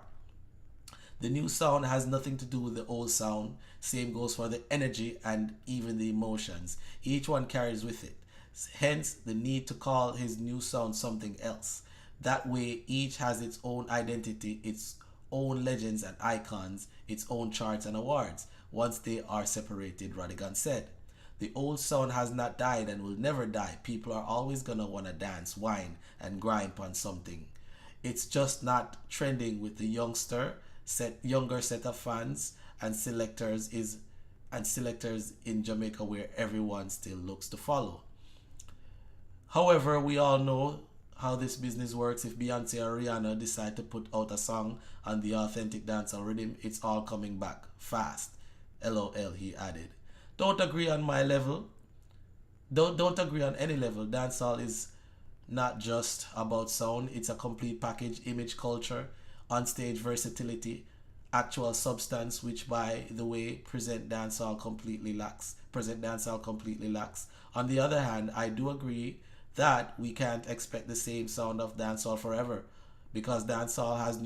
The new sound has nothing to do with the old sound. Same goes for the energy and even the emotions. Each one carries with it. Hence, the need to call his new sound something else. That way, each has its own identity, its own legends and icons, its own charts and awards, once they are separated, Radigan said. The old sound has not died and will never die. People are always gonna wanna dance, whine, and grind on something. It's just not trending with the younger set of fans and selectors in Jamaica where everyone still looks to follow. However, we all know how this business works. If Beyonce or Rihanna decide to put out a song on the authentic dancehall rhythm, it's all coming back fast. LOL, he added. Don't agree on my level. Don't agree on any level. Dancehall is not just about sound. It's a complete package: image, culture, on-stage versatility, actual substance, which by the way present dancehall completely lacks. On the other hand, I do agree that we can't expect the same sound of dancehall forever, because dancehall has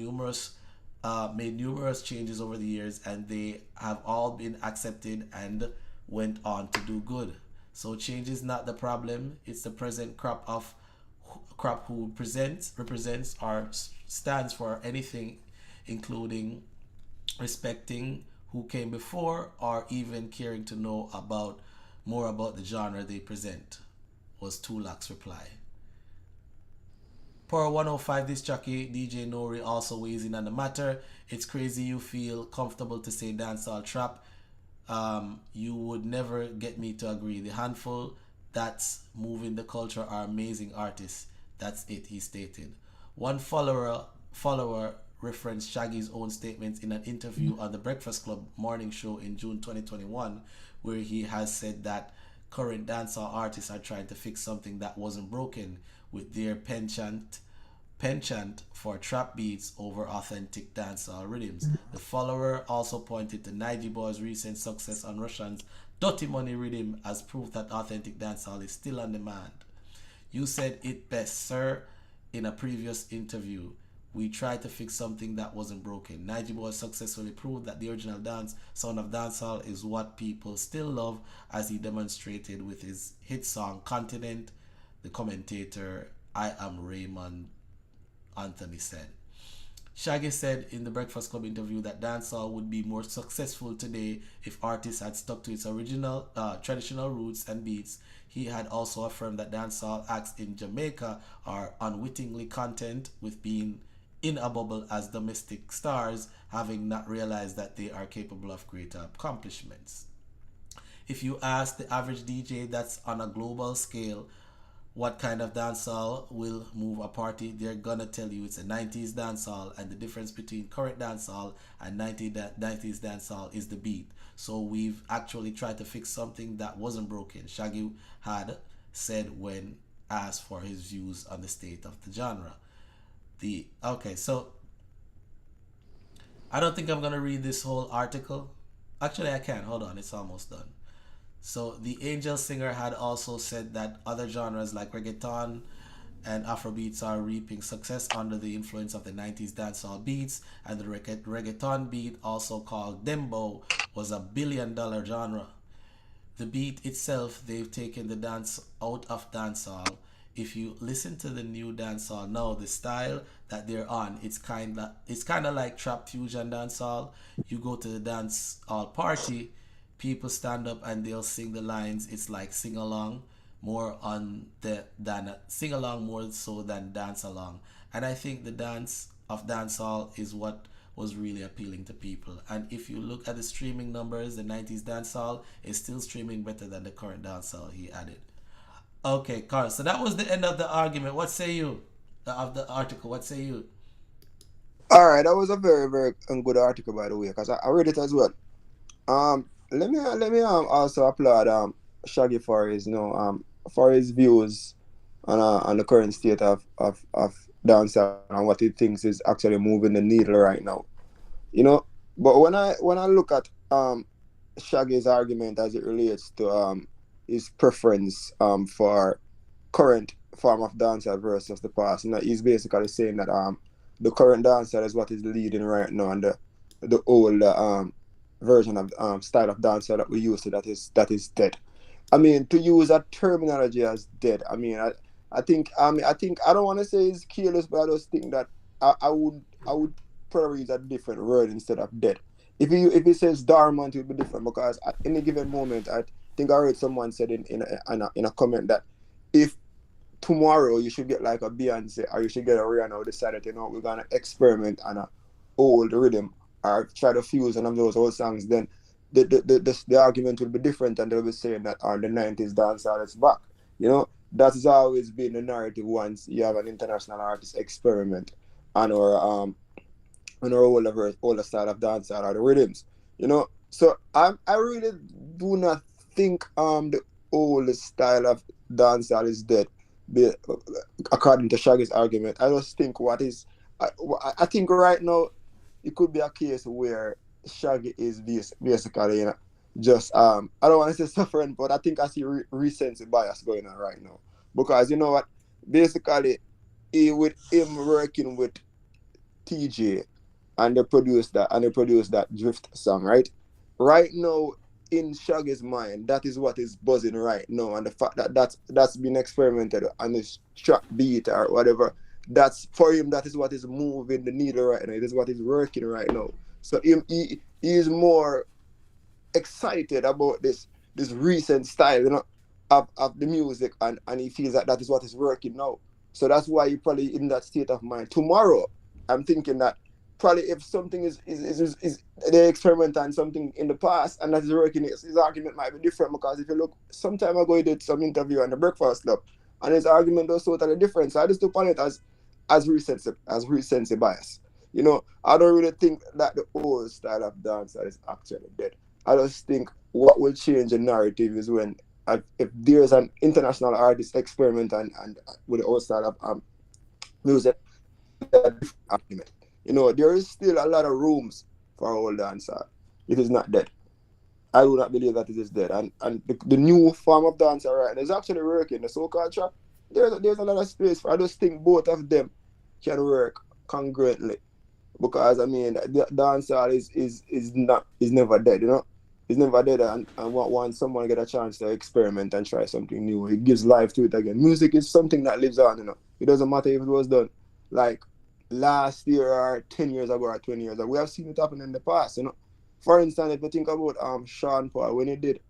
made numerous changes over the years, and they have all been accepted and went on to do good. So change is not the problem. It's the present crop who represents or stands for anything, including respecting who came before or even caring to know more about the genre they present, was Tulak's reply. Power 105 disc jockey DJ Nori also weighs in on the matter. It's crazy you feel comfortable to say dancehall trap. You would never get me to agree. The handful that's moving the culture are amazing artists. That's it, he stated. One follower referenced Shaggy's own statements in an interview on the Breakfast Club morning show in June 2021, where he has said that current dancehall artists are trying to fix something that wasn't broken with their penchant for trap beats over authentic dancehall rhythms. The follower also pointed to Nige Boy's recent success on Russian's Dirty Money rhythm as proof that authentic dancehall is still on demand. You said it best, sir, in a previous interview. We tried to fix something that wasn't broken. Nige Boy successfully proved that the original sound of dancehall is what people still love, as he demonstrated with his hit song Continent. The commentator, I Am Raymond Anthony, said. Shaggy said in the Breakfast Club interview that dancehall would be more successful today if artists had stuck to its original traditional roots and beats. He had also affirmed that dancehall acts in Jamaica are unwittingly content with being in a bubble as domestic stars, having not realized that they are capable of greater accomplishments. If you ask the average DJ that's on a global scale what kind of dancehall will move a party, they're gonna tell you it's a 90s dancehall, and the difference between current dancehall and 90s dancehall is the beat. So we've actually tried to fix something that wasn't broken, Shaggy had said when asked for his views on the state of the genre. So I don't think I'm gonna read this whole article. Actually, I can. Hold on, it's almost done. So the Angel Singer had also said that other genres like reggaeton and Afrobeats are reaping success under the influence of the 90s dancehall beats, and the reggaeton beat, also called dembow, was a billion-dollar genre. The beat itself, they've taken the dance out of dancehall. If you listen to the new dancehall now, the style that they're on, it's kind of like trap fusion dancehall. You go to the dancehall party, people stand up and they'll sing the lines. It's like sing along more so than dance along. And I think the dance of dancehall is what was really appealing to people. And if you look at the streaming numbers, the 90s dancehall is still streaming better than the current dancehall, he added. Okay, Carl, so that was the end of the argument. What say you? Of the article, what say you? All right, that was a very, very good article, by the way, because I read it as well. Let me also applaud Shaggy for his for his views on the current state of dancehall and what he thinks is actually moving the needle right now. But when I look at Shaggy's argument as it relates to his preference for current form of dancehall versus the past, he's basically saying that the current dancehall is what is leading right now, and the old version of style of dancehall that we used to that is dead. I mean, to use that terminology as dead, I think I don't want to say it's careless, but I just think that I would probably use a different word instead of dead. If he says dormant, it would be different, because at any given moment think I heard someone said in a comment that if tomorrow you should get like a Beyonce or you should get a Rihanna, decided, we're gonna experiment on a old rhythm or try to fuse one of those old songs, then the argument will be different, and they'll be saying that the 90s dancehall is back. That has always been the narrative once you have an international artist experiment on our older style of dancehall or the rhythms. So I really do not think the old style of dancehall is dead. According to Shaggy's argument, I just think I think right now it could be a case where Shaggy is basically, just I don't want to say suffering, but I think I see recency bias going on right now, because you know what, basically, with him working with TJ, and they produced that Drift song, right? Right now, in Shaggy's mind, that is what is buzzing right now, and the fact that that's been experimented on this trap beat or whatever, that's for him. That is what is moving the needle right now. It is what is working right now. So he is more excited about this recent style, of the music, and he feels that is what is working now. So that's why he probably in that state of mind. Tomorrow, I'm thinking that probably if something is they experiment on something in the past and that is working, his argument might be different, because if you look, some time ago he did some interview on the Breakfast Club, and his argument was totally different. So I just look on it as recency bias. I don't really think that the old style of dance is actually dead. I just think what will change the narrative is when if there's an international artist experiment and with the old style of music, argument. There is still a lot of rooms for old dancehall. It is not dead. I do not believe that it is dead. And the new form of dancehall right now is actually working. The so-called trap, there's a lot of space for. I just think both of them can work congruently, because I mean the dancehall is never dead. It's never dead, and once someone get a chance to experiment and try something new, it gives life to it again. Music is something that lives on. It doesn't matter if it was done like last year or 10 years ago or 20 years ago. We have seen it happen in the past. For instance, if you think about Sean Paul, when he did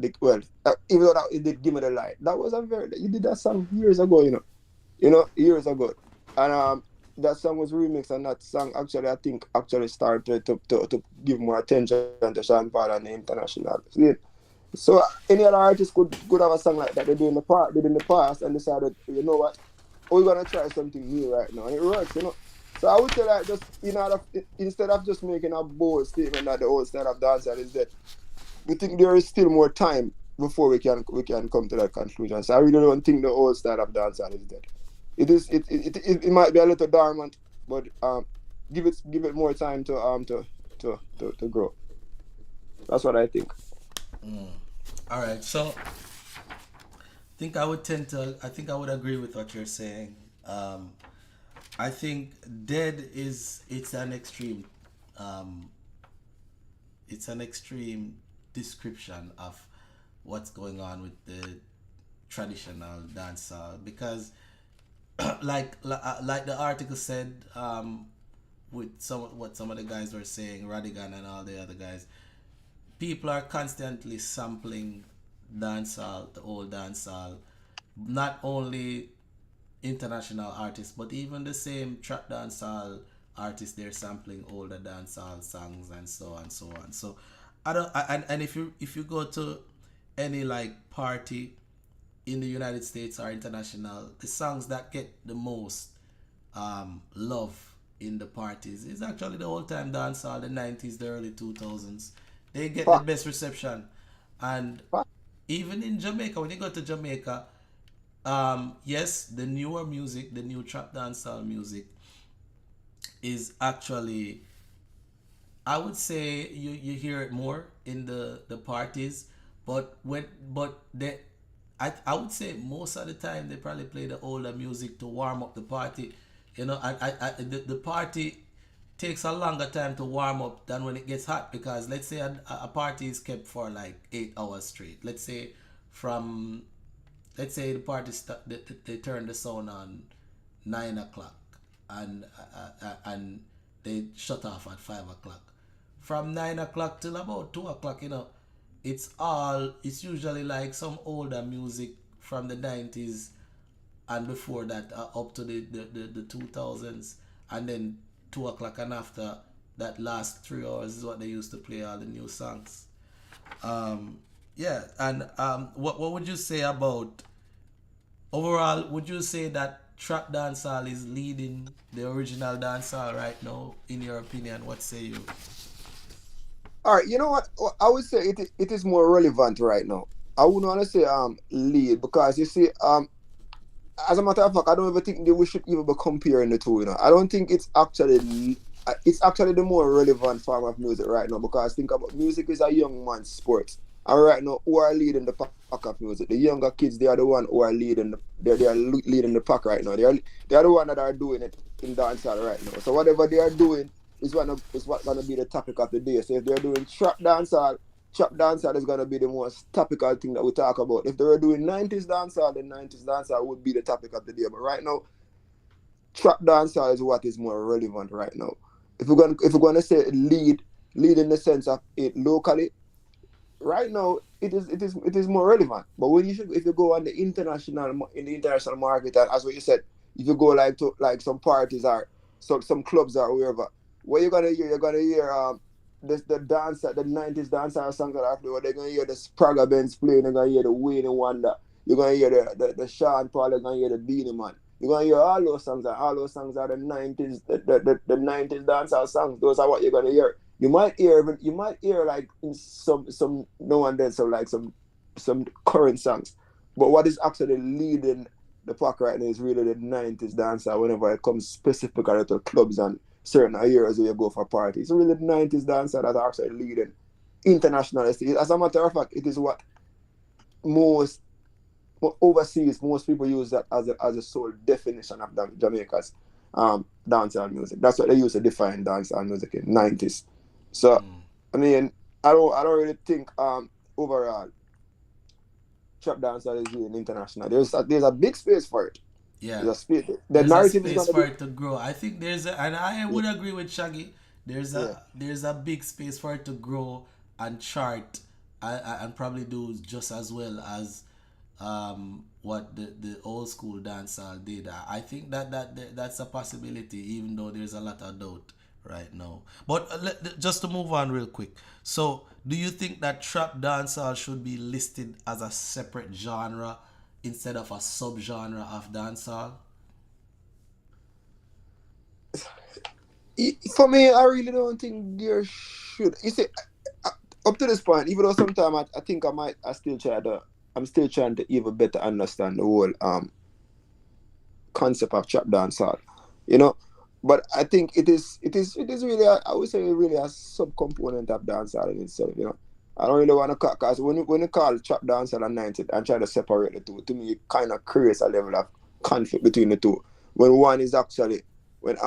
even though he did Give Me the Light, that was he did that song years ago. Years ago, and that song was remixed, and that song actually started to give more attention to Sean Paul and the international scene. So any other artist could have a song like that they did in the past, and decided, you know what, we're gonna try something new right now, and it works. So I would say that just instead of just making a bold statement that the old style of dancehall is dead, we think there is still more time before we can come to that conclusion. So I really don't think the old style of dancehall is dead. It might be a little dormant, but give it more time to grow. That's what I think. All right, so I think I would agree with what you're saying. I think dead it's an extreme description of what's going on with the traditional dancehall, because like the article said, with what some of the guys were saying, Radigan and all the other guys, people are constantly sampling dancehall, the old dancehall, not only international artists, but even the same trap dancehall artists, they're sampling older dancehall songs and so on, so on. So and if you go to any like party in the United States or international, the songs that get the most love in the parties is actually the old time dancehall, the 90s, the early 2000s. They get the best reception. And even in Jamaica, when you go to Jamaica, yes, the newer music, the new trap dancehall music is actually, I would say you hear it more in the parties, but I would say most of the time they probably play the older music to warm up the party. The party takes a longer time to warm up than when it gets hot, because let's say a party is kept for like 8 hours straight. Let's say the party they turn the sound on 9 o'clock and they shut off at 5 o'clock. From 9 o'clock till about 2 o'clock, it's usually like some older music from the 90s and before that, up to the 2000s, and then 2 o'clock and after that last 3 hours is what they used to play all the new songs. Yeah, and what would you say about overall? Would you say that trap dancehall is leading the original dancehall right now? In your opinion, what say you? All right, you know what? I would say it is more relevant right now. I wouldn't want to say lead because you see as a matter of fact, I don't even think that we should even be comparing the two. You know, I don't think it's actually the more relevant form of music right now because think about music is a young man's sport. And right now, who are leading the pack of music? The younger kids, they are the one who are leading. They are leading the pack right now. They are the one that are doing it in dancehall right now. So whatever they are doing is what's gonna be the topic of the day. So if they're doing trap dancehall is gonna be the most topical thing that we talk about. If they were doing 90s dancehall, then 90s dancehall would be the topic of the day. But right now, trap dancehall is what is more relevant right now. If we're gonna say lead in the sense of it locally, right now it is more relevant. But if you go on the international market, and as what you said, if you go like to like some parties or some clubs or wherever, what you're gonna hear, the 90s dancehall songs that are playing. Where they're gonna hear the Sprague Benz playing, they're gonna hear the Wayne Wonder, you're gonna hear the Sean Paul, you're gonna hear the Beanie Man. You're gonna hear all those songs, and all those songs are the 90s, the 90s dancehall songs. Those are what you're gonna hear. You might hear like in some now and then some current songs. But what is actually leading the pack right now is really the 90s dancehall whenever it comes specifically to clubs and certain areas where you go for parties. It's really the 90s dancehall that are actually leading internationally. As a matter of fact, it is what most overseas, most people use that as a sole definition of Jamaica's dancehall music. That's what they used to define dancehall music in 90s. So, I mean, I don't really think overall trap dancehall is really international. There's a big space for it. Yeah, there's a space. The there's narrative a is space gonna for be it to grow. I think and I would agree with Shaggy. There's a big space for it to grow and chart and probably do just as well as what the old school dancehall did. I think that's a possibility, even though there's a lot of doubt right now. But just to move on real quick. So, do you think that trap dancehall should be listed as a separate genre instead of a subgenre of dancehall? For me, I really don't think there should. You see, up to this point, even though sometimes I think I'm still trying to even better understand the whole concept of trap dancehall, you know. But I think it is really I would say really a subcomponent of dancehall in itself, you know. I don't really want to call because when you call trap dancehall and 90s and try to separate the two, to me it kind of creates a level of conflict between the two. When one is actually when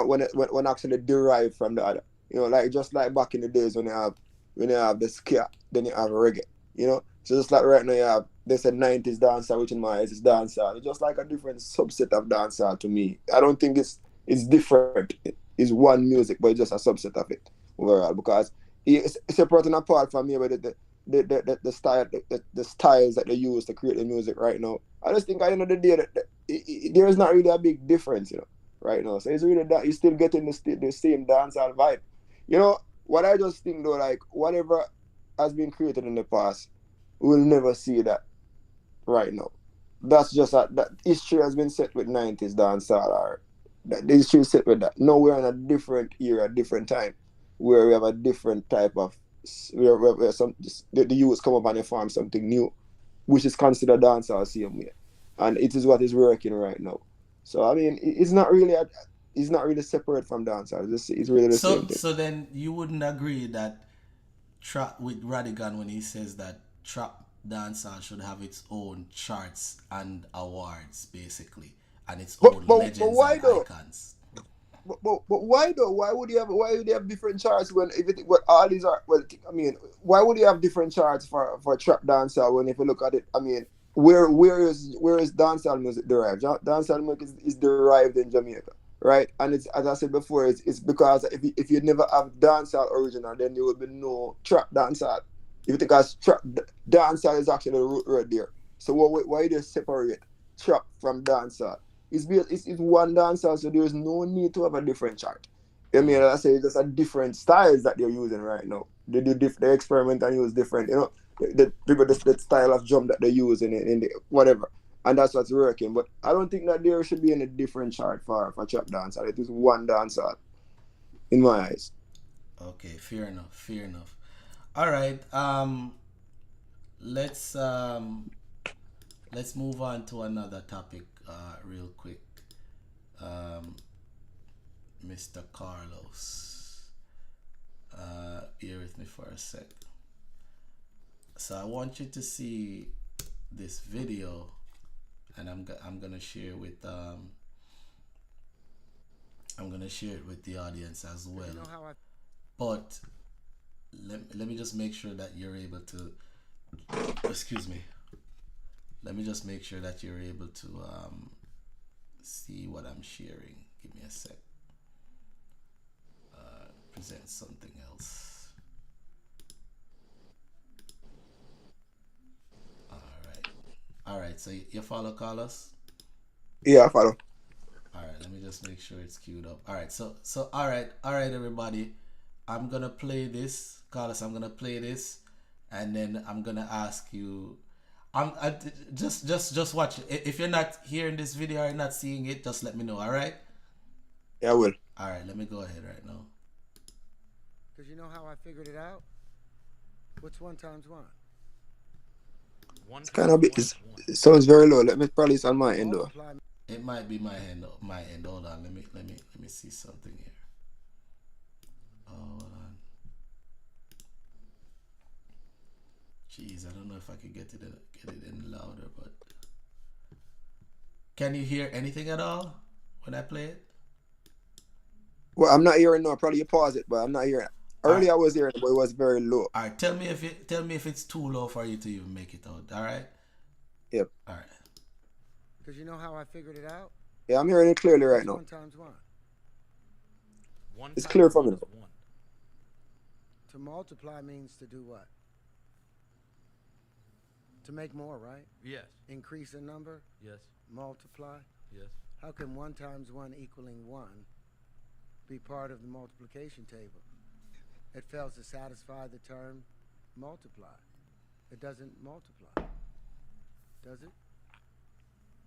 actually derived from the other, you know, like just like back in the days when you have the ska, then you have reggae, you know. So just like right now you have there's a 90s dancehall, which in my eyes is dancehall. It's just like a different subset of dancehall to me. I don't think it's different. It's one music, but it's just a subset of it overall because it's separating apart from me with the styles that they use to create the music right now. I just think at the end of the day that there is not really a big difference, you know, right now. So it's really that you're still getting the same dancehall vibe. You know, what I just think though, like whatever has been created in the past, we'll never see that right now. That's just that history has been set with 90s dancehall, or that the history is set with that. Now we're in a different era, different time, where we have a different type of where the youths come up and they form something new, which is considered dancehall same way, and it is what is working right now. So I mean, it's not really separate from dancehall. It's really the same thing. So then you wouldn't agree that trap with Radigan when he says that trap dancehall should have its own charts and awards basically, and its own legends and icons. But why though? Why would you have different charts when all these are? Well, I mean, why would you have different charts for trap dancehall when if you look at it, I mean, where is dancehall music derived? Dancehall music is derived in Jamaica, right? And it's, as I said before, it's because if you never have dancehall original, then there will be no trap dancehall. If you think as dancehall is actually the root word there. So why do you separate trap from dancehall? It's one dancehall, so there's no need to have a different chart. I mean, I say it's just a different styles that they're using right now. They do they experiment and use different, the people the style of drum that they use in the whatever, and that's what's working. But I don't think that there should be any different chart for trap dancehall. It is one dancehall, in my eyes. Okay, fair enough. Fair enough. All right. Let's move on to another topic real quick. Mr. Carlos, bear with me for a sec. So I want you to see this video, and I'm gonna share with it with the audience as well. You know how I But let me just make sure that you're able to. Excuse me. Let me just make sure that you're able to see what I'm sharing. Give me a sec. Present something else. All right. So you follow Carlos? Yeah, I follow. All right. Let me just make sure it's queued up. All right. So all right, everybody. I'm gonna play this, Carlos. I'm gonna play this, and then I'm gonna ask you. Just watch it. If you're not hearing this video or not seeing it, just let me know. All right. Yeah, I will. All right. Let me go ahead right now. Because you know how I figured it out? What's 1 times 1? It's kind of bit. It sounds very low. Let me probably it's on my end though. Multiply It might be my end. Hold on. Let me see something here. Oh, hold on. Jeez, I don't know if I could get it in louder, but can you hear anything at all when I play it? Well, I'm not hearing now. Probably you pause it, but I'm not hearing. Earlier I was hearing, but it was very low. All right, tell me if it's too low for you to even make it out. All right. Yep. All right. Because you know how I figured it out? Yeah, I'm hearing it clearly right now. 1 times 1. It's clear for me now. To multiply means to do what? To make more, right? Yes. Increase in number, Yes. multiply. Yes. How can 1 times 1 equaling 1 be part of the multiplication table? It fails to satisfy the term multiply. It doesn't multiply. Does it?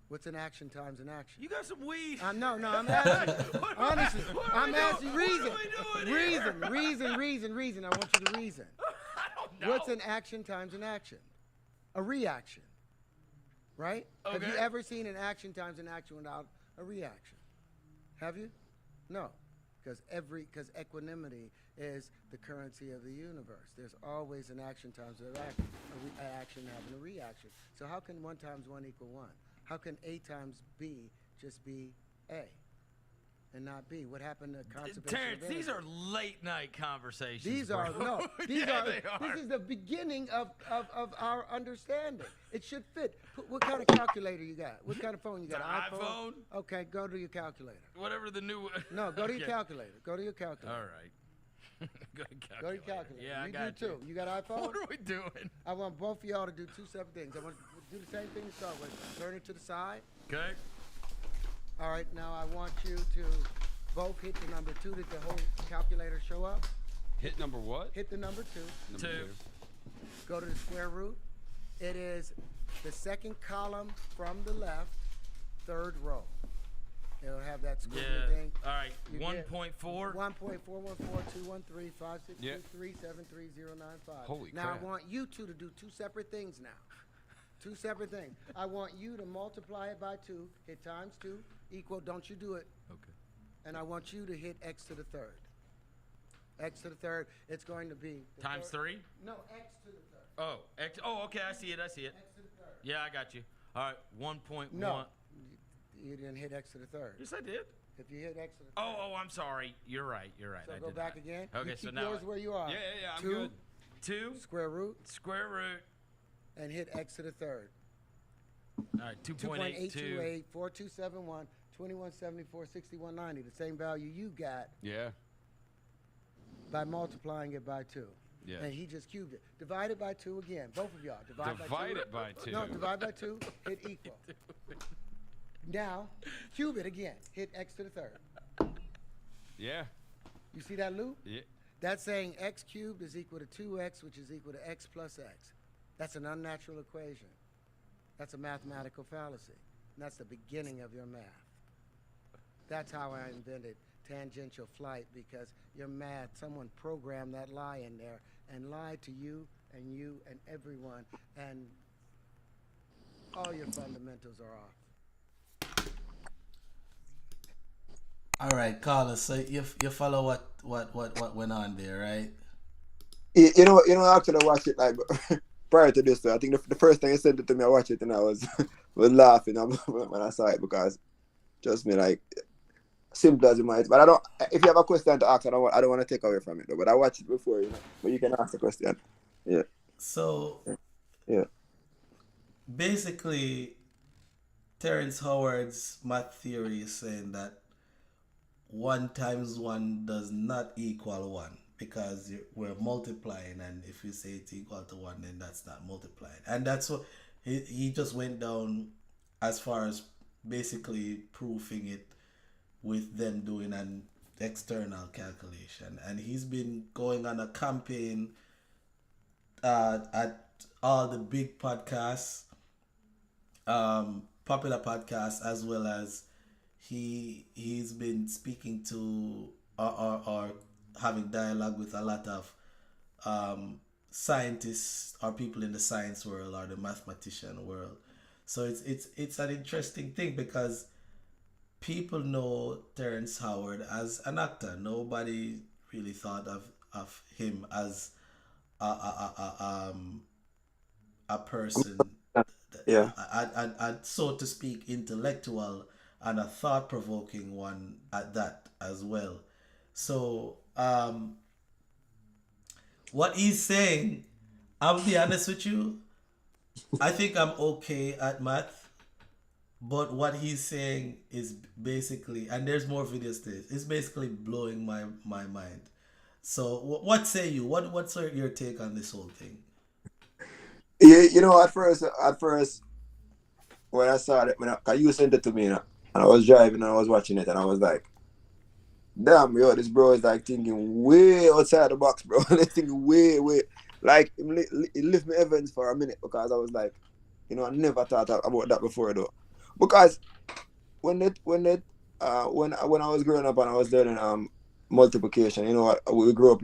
What's an action times an action? You got some weed. No, I'm asking. Honestly, I'm asking. Reason. What are we doing here? Reason. I want you to reason. I don't know. What's an action times an action? A reaction. Right? Have you Okay. ever seen an action times an action without a reaction? Have you? No. Because equanimity is the currency of the universe. There's always an action times an action, an action having a reaction. So how can 1 times 1 equal 1? How can A times B just be A and not B? What happened to conservation Terrence, of these energy? are late night conversations. These bro. are no. These Yeah, are. they are. This is the beginning of our understanding. It should fit. What kind of calculator you got? What kind of phone you got? It's an iPhone? Okay, go to your calculator. Whatever the new. No, go to your Okay. calculator. Go to your calculator. All right. Go to calculator. Go to your calculator. Yeah, I you got do too. You got iPhone? What are we doing? I want both of y'all to do 2 separate things. I want to do the same thing to start with. Turn it to the side. Okay. All right, now I want you to both hit the number 2 that the whole calculator show up. Hit number what? Hit the number 2. Number Two. Go to the square root. It is the second column from the left, 3rd row. It'll have that squiggly Yeah. thing. All right. You get 1.4. 1.4142135663730955. Yeah. Holy now crap. I want you two to do 2 separate things now. 2 separate things. I want you to multiply it by 2, hit times 2, equal, don't you do it. Okay. And I want you to hit x to the 3rd. X to the 3rd, it's going to be. the Times third- 3. No, x to the 3rd. Oh, X. Oh, okay. I see it. X to the 3rd. Yeah, I got you. All right. 1.1. No, you didn't hit x to the 3rd. Yes, I did. If you hit x to the 3rd. Oh, I'm sorry. You're right. So I go did back not. again. Okay, you so keep now yours where you are. Yeah, I'm 2, good. 2 square root, square root. and hit x to the 3rd. All right. 2.82. 2.828, 4271, 2174, 6190. The same value you got Yeah. by multiplying it by 2. Yes. And he just cubed it. Divide it by 2 again. Both of y'all. Divide it by 2. No, divide by 2. Hit equal. Now, cube it again. Hit x to the 3rd. Yeah. You see that loop? Yeah. That's saying x cubed is equal to 2x, which is equal to x plus x. That's an unnatural equation. That's a mathematical fallacy. And that's the beginning of your math. That's how I invented tangential flight, because your math, someone programmed that lie in there and lied to you and everyone, and all your fundamentals are off. All right, Carlos. So you follow what went on there, right? You know, actually I watched it like prior to this. So I think the first time you sent it to me, I watched it and I was laughing when I saw it, because just me, like, simple as it might. But I don't. If you have a question to ask, I don't want to take away from it though. But I watched it before, But you can ask the question. Yeah. So Yeah. basically, Terrence Howard's math theory is saying that 1 times 1 does not equal 1, because we're multiplying, and if you say it's equal to 1, then that's not multiplying. And that's what he just went down as far as basically proofing it with them doing an external calculation. And he's been going on a campaign at all the big podcasts, popular podcasts, as well as he's been speaking to or having dialogue with a lot of scientists or people in the science world or the mathematician world. So it's an interesting thing, because people know Terrence Howard as an actor. Nobody really thought of him as a person, Yeah. a so to speak intellectual, and a thought-provoking one at that as well. So what he's saying, I'll be honest with you, I think I'm okay at math, but what he's saying is basically, and there's more videos to this, it's basically blowing my mind. So what say you? What's your take on this whole thing? Yeah, at first when I saw it, cause you sent it to me, and I was driving and I was watching it, and I was like, damn, this bro is like thinking way outside the box, bro. He's thinking way, like it lift me Evans for a minute, because I was like, I never thought about that before though, because when I was growing up and I was learning multiplication, we grew up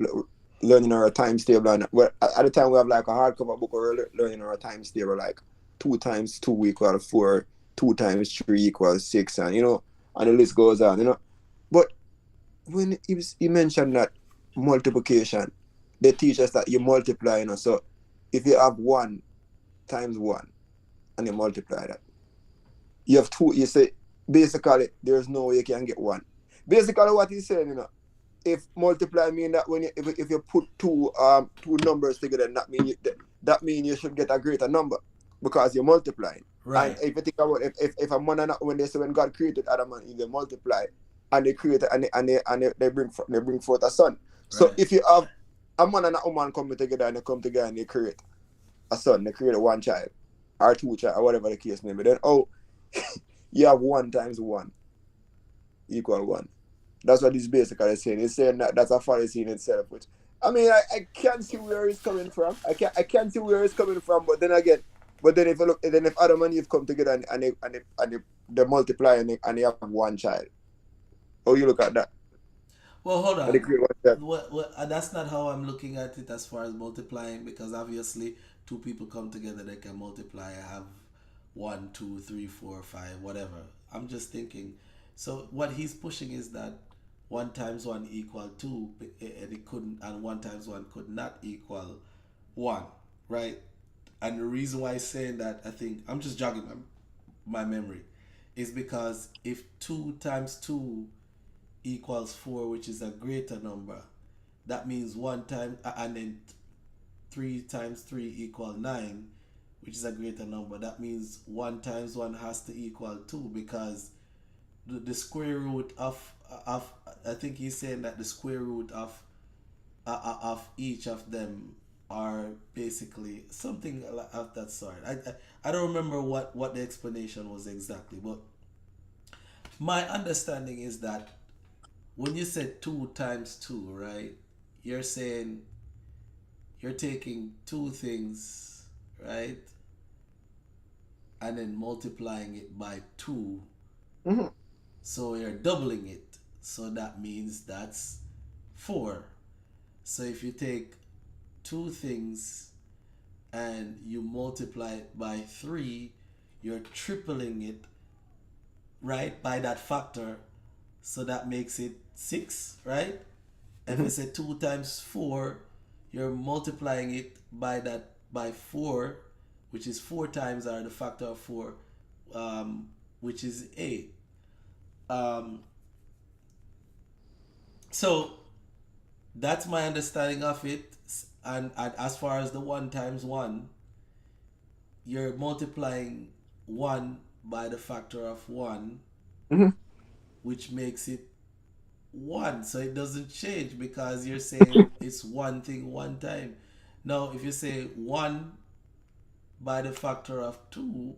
learning our times table, and at the time we have like a hardcover book where we're learning our times table, like 2 times 2 equals 4, 2 times 3 equals 6, and and the list goes on, But when he mentioned that multiplication, they teach us that you multiply, so if you have 1 times 1 and you multiply that, you have 2, you say basically there's no way you can get 1. Basically what he's saying, if multiply mean that if you put two numbers together, that mean you should get a greater number, because you're multiplying. Right. And if you think about if a man and when they say when God created Adam and Eve, they multiply, and they create and they bring forth a son. So Right. if you have a man and a woman coming together and they come together and they create a son, they create 1 child or 2 child or whatever the case may be, then you have 1 times 1 equal 1. That's what he's basically saying. He's saying that that's a fallacy in itself, which I mean I can't see where he's coming from. I can't see where he's coming from, but then if you look, then if Adam and Eve come together and they multiply and they have 1 child, how you look at that? Well, hold on. And they create 1 child. What, that's not how I'm looking at it as far as multiplying, because obviously 2 people come together, they can multiply, have 1, 2, 3, 4, 5, whatever. I'm just thinking. So what he's pushing is that 1 times 1 equal 2, and it couldn't, and 1 times 1 could not equal 1, right? And the reason why he's saying that, I think, I'm just jogging my memory, is because if 2 times 2 equals 4, which is a greater number, that means 1 time, and then 3 times 3 equal 9, which is a greater number. That means 1 times 1 has to equal 2, because the square root of I think he's saying that the square root of of each of them are basically something of that sort. I don't remember what the explanation was exactly, but my understanding is that when you said 2 times 2, right? You're saying you're taking two things, right? And then multiplying it by 2. Mm-hmm. So you're doubling it. So that means that's 4. So if you take 2 things and you multiply it by 3, you're tripling it, right, by that factor. So that makes it 6, right? And if you say 2 times 4, you're multiplying it by 4, which is 4 times or the factor of 4, which is 8. So that's my understanding of it. And as far as the 1 times 1, you're multiplying 1 by the factor of 1, Mm-hmm. which makes it 1. So it doesn't change because you're saying it's one thing one time. Now, if you say 1 by the factor of 2,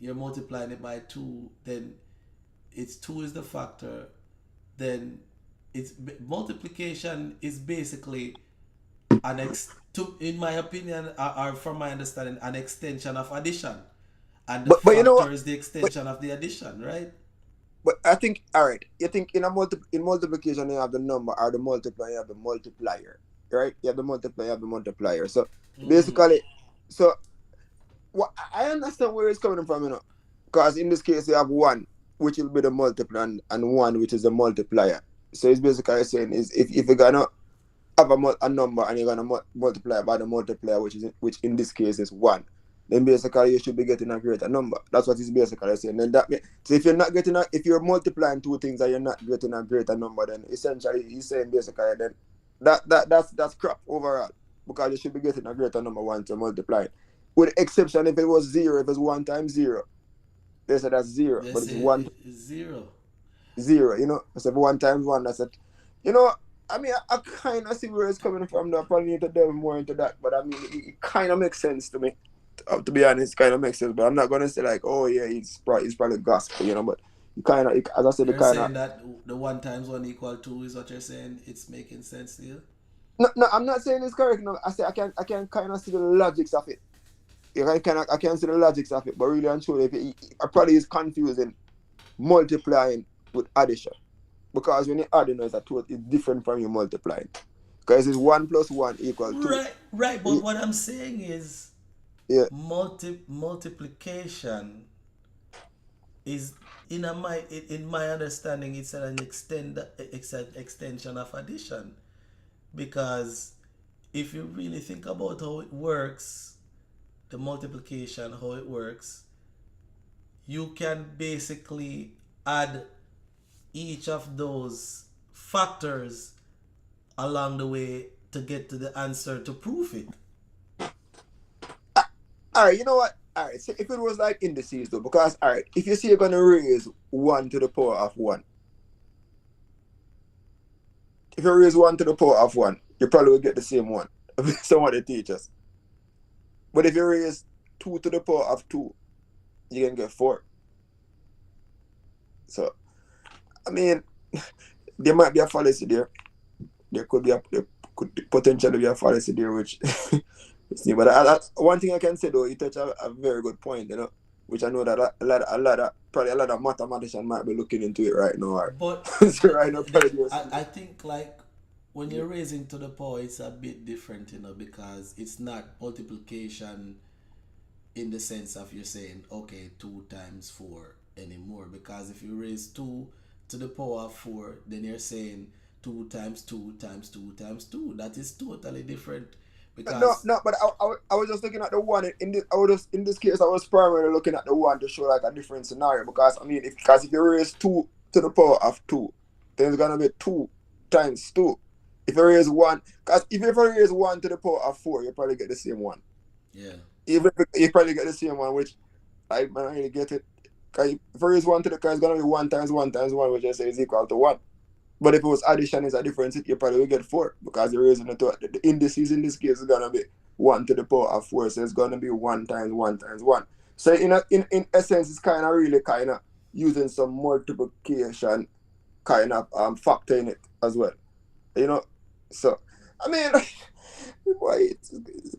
you're multiplying it by 2, then it's 2 is the factor, then it's multiplication is basically in my opinion, or from my understanding, an extension of addition, and the But factor you know what? is the extension of the addition, right? But I think, all right, you think in multiplication you have the number, or the multiplier you have the multiplier, right? You have the multiplier, you have the multiplier. So basically, so what I understand where it's coming from, because in this case you have 1, which will be the multiplier, and 1, which is the multiplier. So it's basically saying is if you're gonna have a number and you're gonna multiply by the multiplier, which in this case is 1, then basically you should be getting a greater number. That's what he's basically saying. Then so if if you're multiplying 2 things and you're not getting a greater number, then essentially he's saying basically then that's crap overall, because you should be getting a greater number once you multiply. With the exception if it was 0, if it's 1 times 0, they say that's 0, They but it's say 1 it's 0. 0. So 1 times 1, that's it. I mean, I kind of see where it's coming from. I probably need to delve more into that, but I mean, it kind of makes sense to me. To be honest, it kind of makes sense. But I'm not gonna say like, oh yeah, it's probably gospel, But it kind of, as I said, You're it kind saying of. that the 1 times 1 equal 2 is what you're saying. It's making sense to you. No, I'm not saying it's correct. No, I say I can kind of see the logics of it. I can see the logics of it, but really and truly, it probably is confusing multiplying with addition. Because when you add, it's different from you multiplying. Because it's 1 plus 1 equal 2. Right. But what I'm saying is, Yeah. multiplication is in my understanding, it's an extension of addition. Because if you really think about how it works, the multiplication, how it works, you can basically add each of those factors along the way to get to the answer to prove it. Alright, you know what? Alright, so if it was like indices though, because alright, if you see you're gonna raise 1 to the power of 1, if you raise 1 to the power of 1, you probably will get the same one. Some of the teachers. But if you raise 2 to the power of 2, you can get 4. So, I mean, there might be a fallacy there. There could potentially be a fallacy there, which see. But one thing I can say though, you touch a very good point, which I know that a lot of mathematicians might be looking into it right now. But so right now, I think like when you're raising to the power, it's a bit different, because it's not multiplication in the sense of you're saying, okay, 2 times 4 anymore. Because if you raise 2 to the power of 4, then you're saying 2 times 2 times 2 times 2. That is totally different. Because No, but I was just looking at the 1 in this case. I was primarily looking at the 1 to show like a different scenario. Because I mean, if you raise 2 to the power of 2, then it's gonna be 2 times 2. If you raise 1, because if you raise 1 to the power of 4, you probably get the same one. yeah. You probably get the same one, which I don't really get it. Because if you raise 1 to the, because it's gonna be 1 times 1 times 1, which I say is equal to 1. But if it was addition is a difference, you probably will get 4 because you're raising it to the indices in this case is gonna be 1 to the power of 4, so it's gonna be 1 times 1 times 1. So in essence, it's kind of really kind of using some multiplication kind of factor in it as well, you know. So I mean, boy,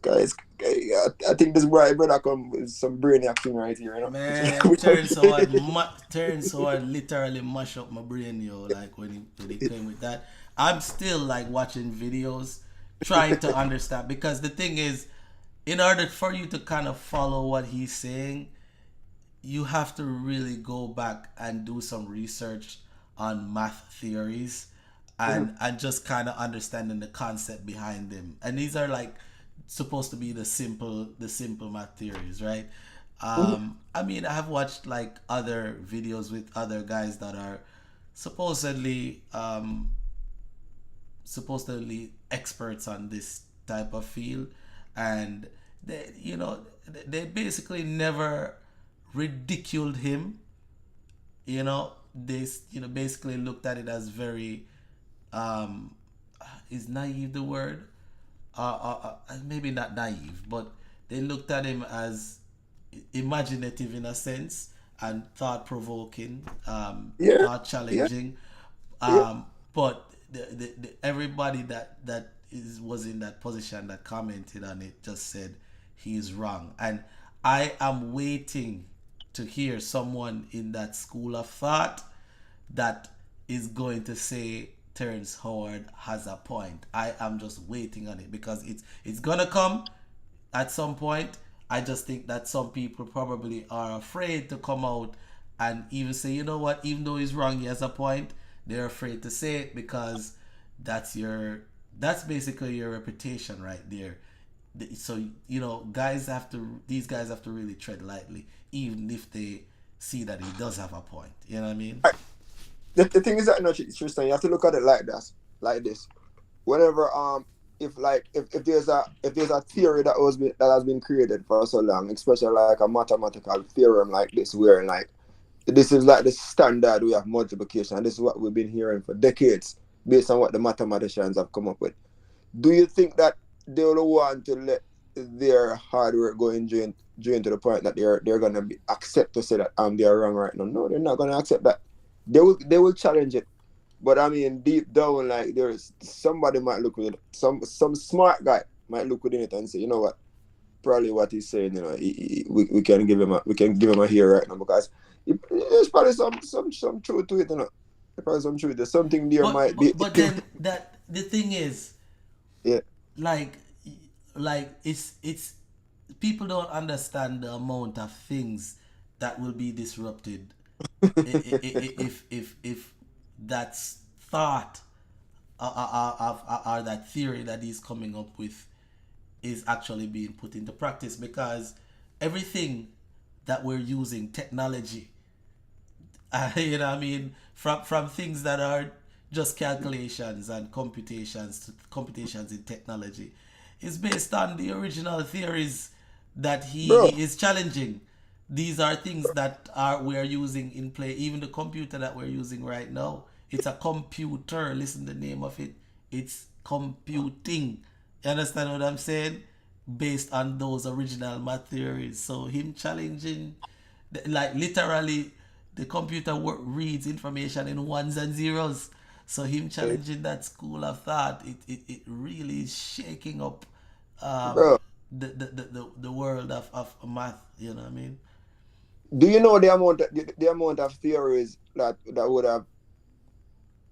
guys, I think this brother come with some brainiac thing right here, you know. Man, Terrence Howard literally mash up my brain, yo. Like when he came with that, I'm still like watching videos, trying to understand, because the thing is, in order for you to kind of follow what he's saying, you have to really go back and do some research on math theories and just kind of understanding the concept behind them. And these are like supposed to be the simple math theories, right? I mean, I have watched like other videos with other guys that are supposedly experts on this type of field, and they basically never ridiculed him. They basically looked at it as very is naive the word? Maybe not naive, but they looked at him as imaginative in a sense and thought provoking, thought challenging. But everybody that was in that position that commented on it just said he's wrong. And I am waiting to hear someone in that school of thought that is going to say Terrence Howard has a point. I am just waiting on it because it's gonna come at some point. I just think that some people probably are afraid to come out and even say, you know what, even though he's wrong, he has a point. They're afraid to say it because that's basically your reputation right there. So these guys have to really tread lightly, even if they see that he does have a point. You know what I mean? The thing is that, Tristan, you have to look at it like this. Whenever if there's a theory that has been created for so long, especially like a mathematical theorem like this, where like this is like the standard way of multiplication, and this is what we've been hearing for decades based on what the mathematicians have come up with. Do you think that they will want to let their hard work go in drain to the point that they're gonna accept to say that they are wrong right now? No, they're not gonna accept that. They will challenge it, but I mean deep down, like there's somebody might look with it. Some smart guy might look within it and say, you know what, probably what he's saying, we can give him a hear right now because there's probably some truth to it, There's probably some truth. There's something there might be. But then the thing is, yeah, like it's people don't understand the amount of things that will be disrupted if that's thought or that theory that he's coming up with is actually being put into practice, because everything that we're using, technology, you know what I mean, from things that are just calculations and computations in technology, is based on the original theories that he is challenging. These are things that we are using in play. Even the computer that we're using right now, it's a computer. Listen to the name of it. It's computing. You understand what I'm saying? Based on those original math theories. So him challenging, like literally, the computer reads information in ones and zeros. So him challenging that school of thought, it really is shaking up the world of math. You know what I mean? Do you know the amount of theories that would have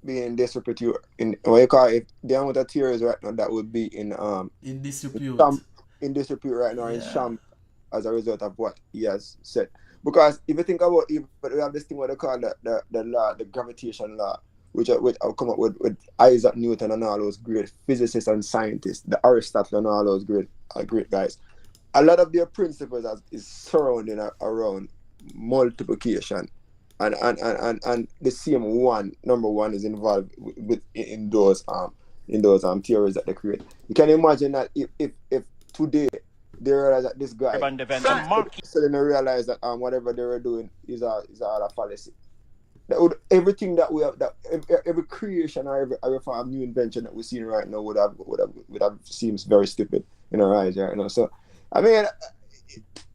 been disrepute in what you call it, the amount of theories right now that would be in disrepute right now in sham as a result of what he has said? Because if you think about it, we have this thing what they call the law, the gravitation law, which I've come up with Isaac Newton and all those great physicists and scientists, the Aristotle and all those great guys. A lot of their principles is surrounding around multiplication, and the same number one is involved in those theories that they create. You can imagine that if today they realize that this guy so they realize that whatever they were doing is all a fallacy. everything that we have, that every creation or every form of new invention that we're seeing right now would have seems very stupid in our eyes, right? So, I mean,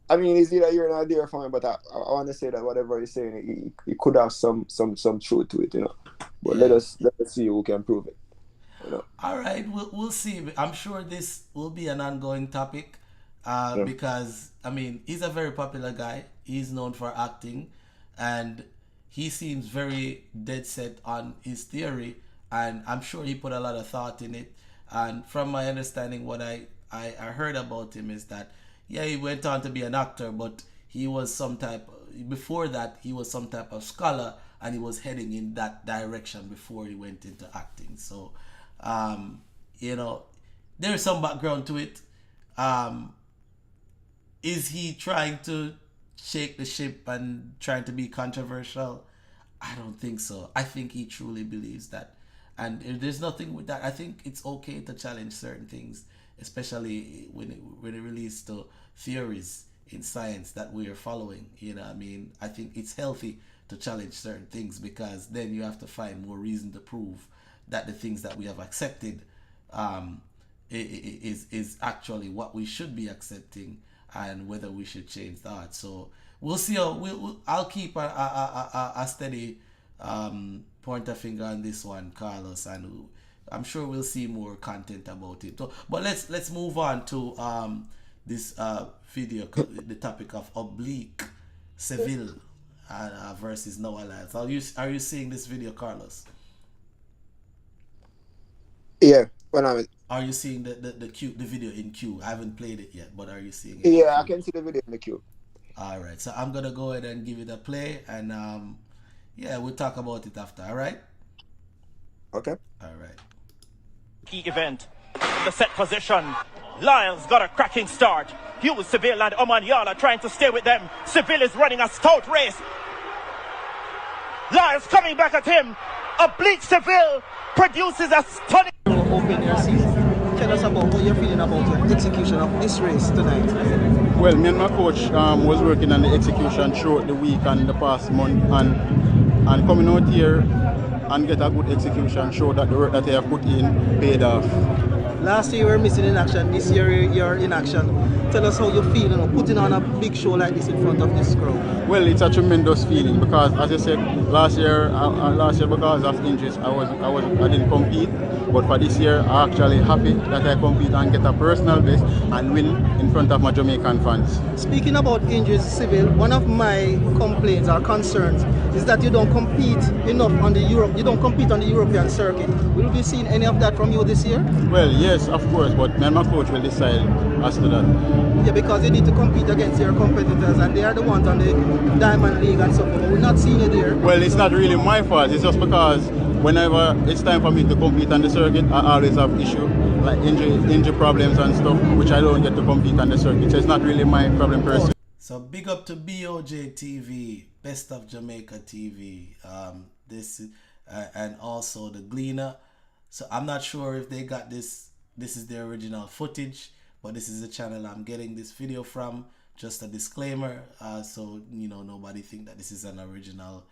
it's either you're not there for me, but I want to say that whatever he's saying, it could have some truth to it, But let us see who can prove it. All right, we'll see. I'm sure this will be an ongoing topic because he's a very popular guy. He's known for acting, and he seems very dead set on his theory, and I'm sure he put a lot of thought in it. And from my understanding, what I heard about him is that he went on to be an actor, but he was before that he was some type of scholar, and he was heading in that direction before he went into acting. So there's some background to it. Is he trying to shake the ship and trying to be controversial? I don't think so. I think he truly believes that, and there's nothing with that. I think it's okay to challenge certain things, especially when it relates to theories in science that we are following. I think it's healthy to challenge certain things, because then you have to find more reason to prove that the things that we have accepted is actually what we should be accepting, and whether we should change that. So we'll see how I'll keep a steady pointer finger on this one, Carlos, and I'm sure we'll see more content about it. But let's move on to this video, the topic of Olblique Seville versus Lyles. Are you seeing this video, Carlos? Yeah. Are you seeing the video in queue? I haven't played it yet, but are you seeing it? Yeah, I can see the video in the queue. All right, so I'm gonna go ahead and give it a play, and we'll talk about it after. All right. Okay. All right. Key event, the set position. Lyles got a cracking start. Hughes, Seville and Omanyala trying to stay with them. Seville is running a stout race. Lyles coming back at him. Olblique Seville produces a stunning... Open your season. Tell us about how you're feeling about your execution of this race tonight. Well, me and my coach was working on the execution throughout the week and the past month, and coming out here and get a good execution show that the work that they have put in paid off. Last year you were missing in action, this year you're in action. Tell us how you feel, putting on a big show like this in front of this crowd. Well, it's a tremendous feeling because, as I said, last year because of injuries, I didn't compete. But for this year, I'm actually happy that I compete and get a personal best and win in front of my Jamaican fans. Speaking about injuries, Seville, one of my complaints or concerns is that you don't compete enough on the European circuit. Will we be seeing any of that from you this year? Well, yes, of course, but me and my coach will decide as to that. Yeah, because you need to compete against your competitors, and they are the ones on the Diamond League and so forth. We're not seeing you there. Well, it's not really my fault. It's just because whenever it's time for me to compete on the circuit, I always have issues like injury problems and stuff, which I don't get to compete on the circuit. So it's not really my problem personally. So big up to BOJ TV, Best of Jamaica TV, and also the Gleaner. So I'm not sure if they got this. This is the original footage, but this is the channel I'm getting this video from. Just a disclaimer, so nobody think that this is an original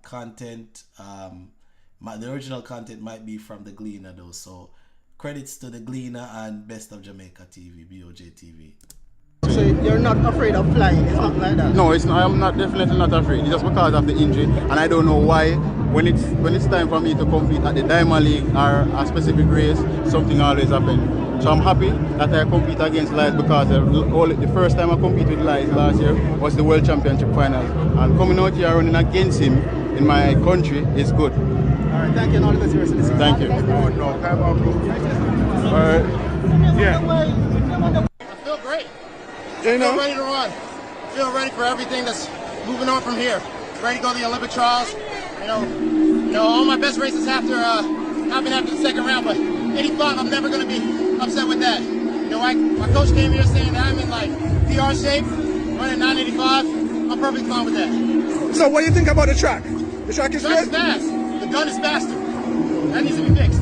content. The original content might be from the Gleaner though. So credits to the Gleaner and Best of Jamaica TV, BOJ TV. So you're not afraid of flying? It's not like that? No, I'm definitely not afraid. It's just because of the injury, and I don't know why. When it's time for me to compete at the Diamond League or a specific race, something always happens. So I'm happy that I compete against Lyles because the first time I competed with Lyles last year was the World Championship final, and coming out here running against him in my country is good. All right, thank you, and all the best for this. Thank you. I feel great. Feel ready to run. Feel ready for everything that's moving on from here. Ready to go to the Olympic trials. All my best races happened after the second round, but 85, I'm never going to be upset with that. My coach came here saying that I'm in like PR shape, running 985. I'm perfectly fine with that. So what do you think about the track? The track is good? Fast. The gun is faster. That needs to be fixed.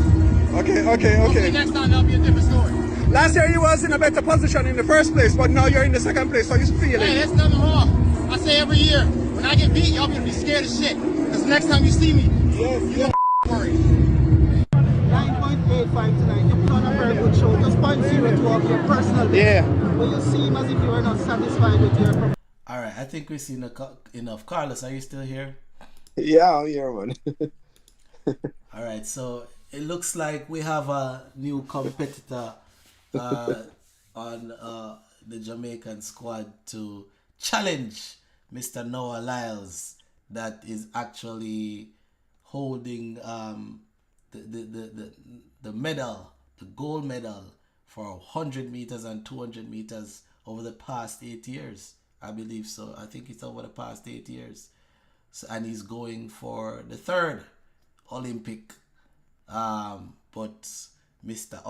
Okay. Hopefully next time that'll be a different story. Last year you was in a better position in the first place, but now you're in the second place. How you feeling? Hey, that's nothing wrong. I say every year, when I get beat, y'all gonna be scared as shit. Because Because next time you see me, you don't worry. 9.85 tonight. You put on a very good show. Just 0.02 of your personal best. Yeah. But you seem as if you are not satisfied with your performance. All right, I think we've seen enough. Carlos, are you still here? Yeah, I'm here, man. All right, so it looks like we have a new competitor on the Jamaican squad to challenge Mr. Noah Lyles, that is actually holding the medal, the gold medal for 100 meters and 200 meters over the past 8 years. I believe so. I think it's over the past 8 years. So, and he's going for the third Olympic. But Mr.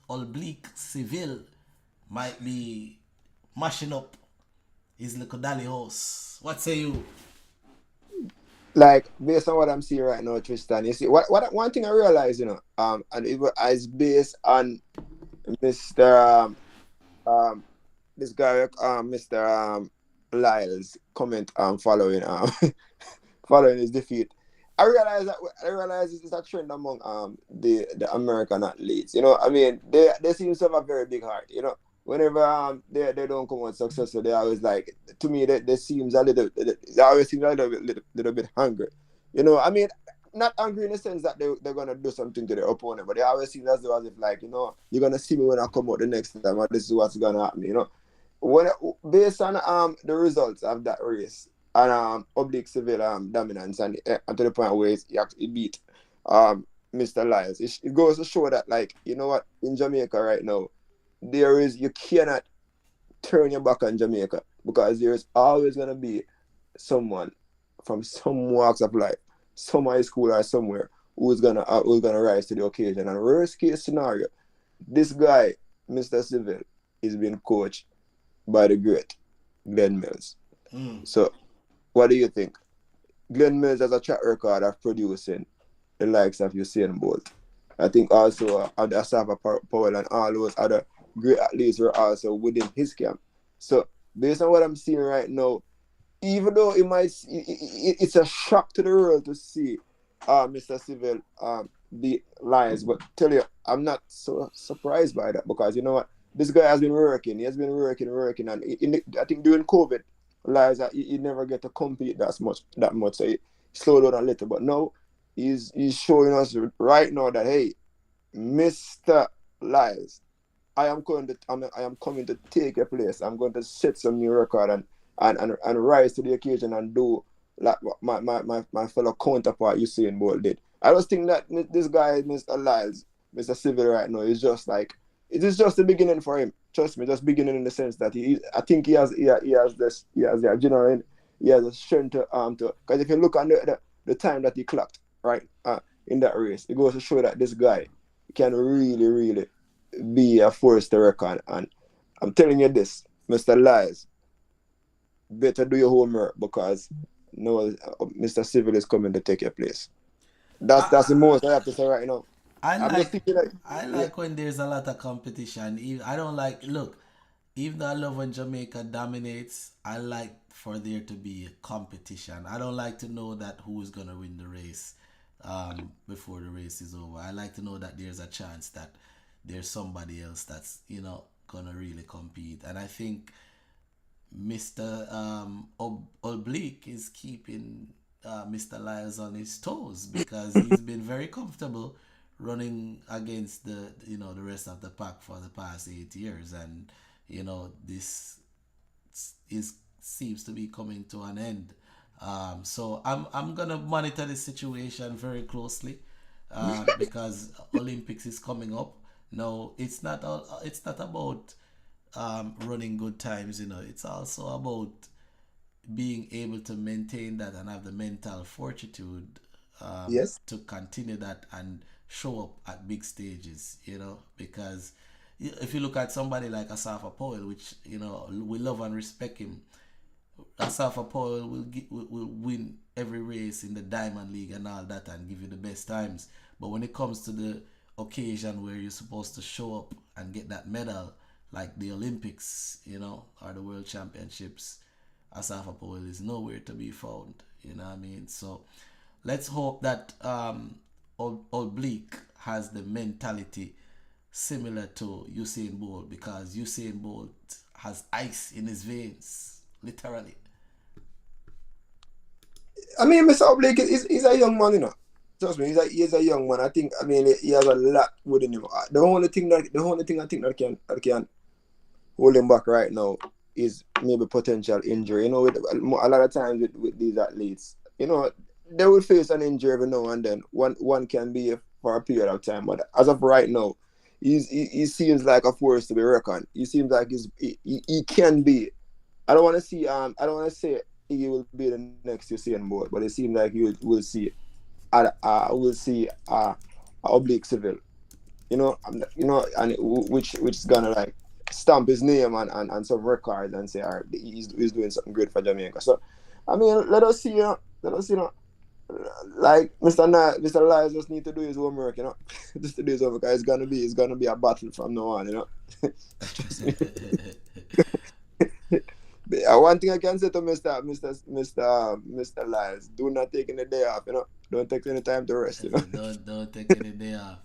Olblique Seville might be mashing up his little dally horse. What say you? Like, based on what I'm seeing right now, Tristan, you see, what one thing I realize, and it was based on Mr. This guy, Mr. Lyles comment following following his defeat. I realize it's a trend among the American athletes. I mean, they seem to have a very big heart. Whenever they don't come out successful, they always like, to me, they always seem a little bit hungry. I mean, not angry in the sense that they're gonna do something to their opponent, but they always seem as though as if like, you're gonna see me when I come out the next time, and this is what's gonna happen. When based on the results of that race and Olblique Seville dominance and to the point where he beat Mr. Lyles, it goes to show that, like, what, in Jamaica right now, you cannot turn your back on Jamaica, because there's always gonna be someone from some walks of life, some high school or somewhere, who's gonna rise to the occasion. And worst case scenario, this guy, Mr. Seville, is being coached by the great Glenn Mills. So, what do you think? Glenn Mills has a track record of producing the likes of Usain Bolt. I think also Asafa Powell and all those other great athletes were also within his camp. So, based on what I'm seeing right now, even though it's a shock to the world to see Mr. Seville beat Lyles, but tell you, I'm not so surprised by that, because you know what? This guy has been working. He has been working, and I think during COVID, Lyles, he never get to compete that much. So he slowed down a little. But now he's showing us right now that, hey, Mr. Lyles, I am coming to take your place. I'm going to set some new record and rise to the occasion and do like what my fellow counterpart Usain Bolt did. I just think that this guy, Mr. Lyles, Mr. Seville right now, is just like, it is just the beginning for him. Trust me, just beginning in the sense that I think he has the adrenaline, he has the strength to because if you look on the time that he clocked, right, in that race, it goes to show that this guy can really, really be a force to reckon. And I'm telling you this, Mr. Lyles, better do your homework, because Mr. Seville is coming to take your place. That's the most I have to say right now. I like when there's a lot of competition. I don't like, look, even though I love when Jamaica dominates, I like for there to be a competition. I don't like to know that who is going to win the race before the race is over. I like to know that there's a chance that there's somebody else that's, going to really compete. And I think Mr. Olblique is keeping Mr. Lyles on his toes, because he's been very comfortable running against the rest of the pack for the past 8 years, and this seems to be coming to an end. So I'm gonna monitor the situation very closely, because Olympics is coming up. No, it's not about running good times. It's also about being able to maintain that and have the mental fortitude to continue that and show up at big stages, because if you look at somebody like Asafa Powell, which we love and respect him, Asafa Powell will win every race in the Diamond League and all that and give you the best times. But when it comes to the occasion where you're supposed to show up and get that medal, like the Olympics, or the World Championships, Asafa Powell is nowhere to be found. You know what I mean? So let's hope that Olblique has the mentality similar to Usain Bolt, because Usain Bolt has ice in his veins, literally. I mean, Mr. Olblique he's a young man, you know. Trust me, he's a young man. I think, I mean, he has a lot within him. The only thing I think that can hold him back right now is maybe potential injury. You know, with a lot of times with these athletes, you know, they will face an injury every now and then. One can be for a period of time, but as of right now, he seems like a force to be reckoned. He seems like he can be. I don't want to say he will be the next Usain Bolt, but it seems like we'll see Olblique Seville. You know, and which is gonna like stamp his name and some records and say, all right, he's doing something great for Jamaica. So, I mean, let us see, you know, like Mr. Lyles just need to do his homework, you know, just to do his homework. It's gonna be a battle from now on, you know. One thing I can say to Mr. Lyles, do not take any day off, you know. Don't take any time to rest, you know. Don't take any day off.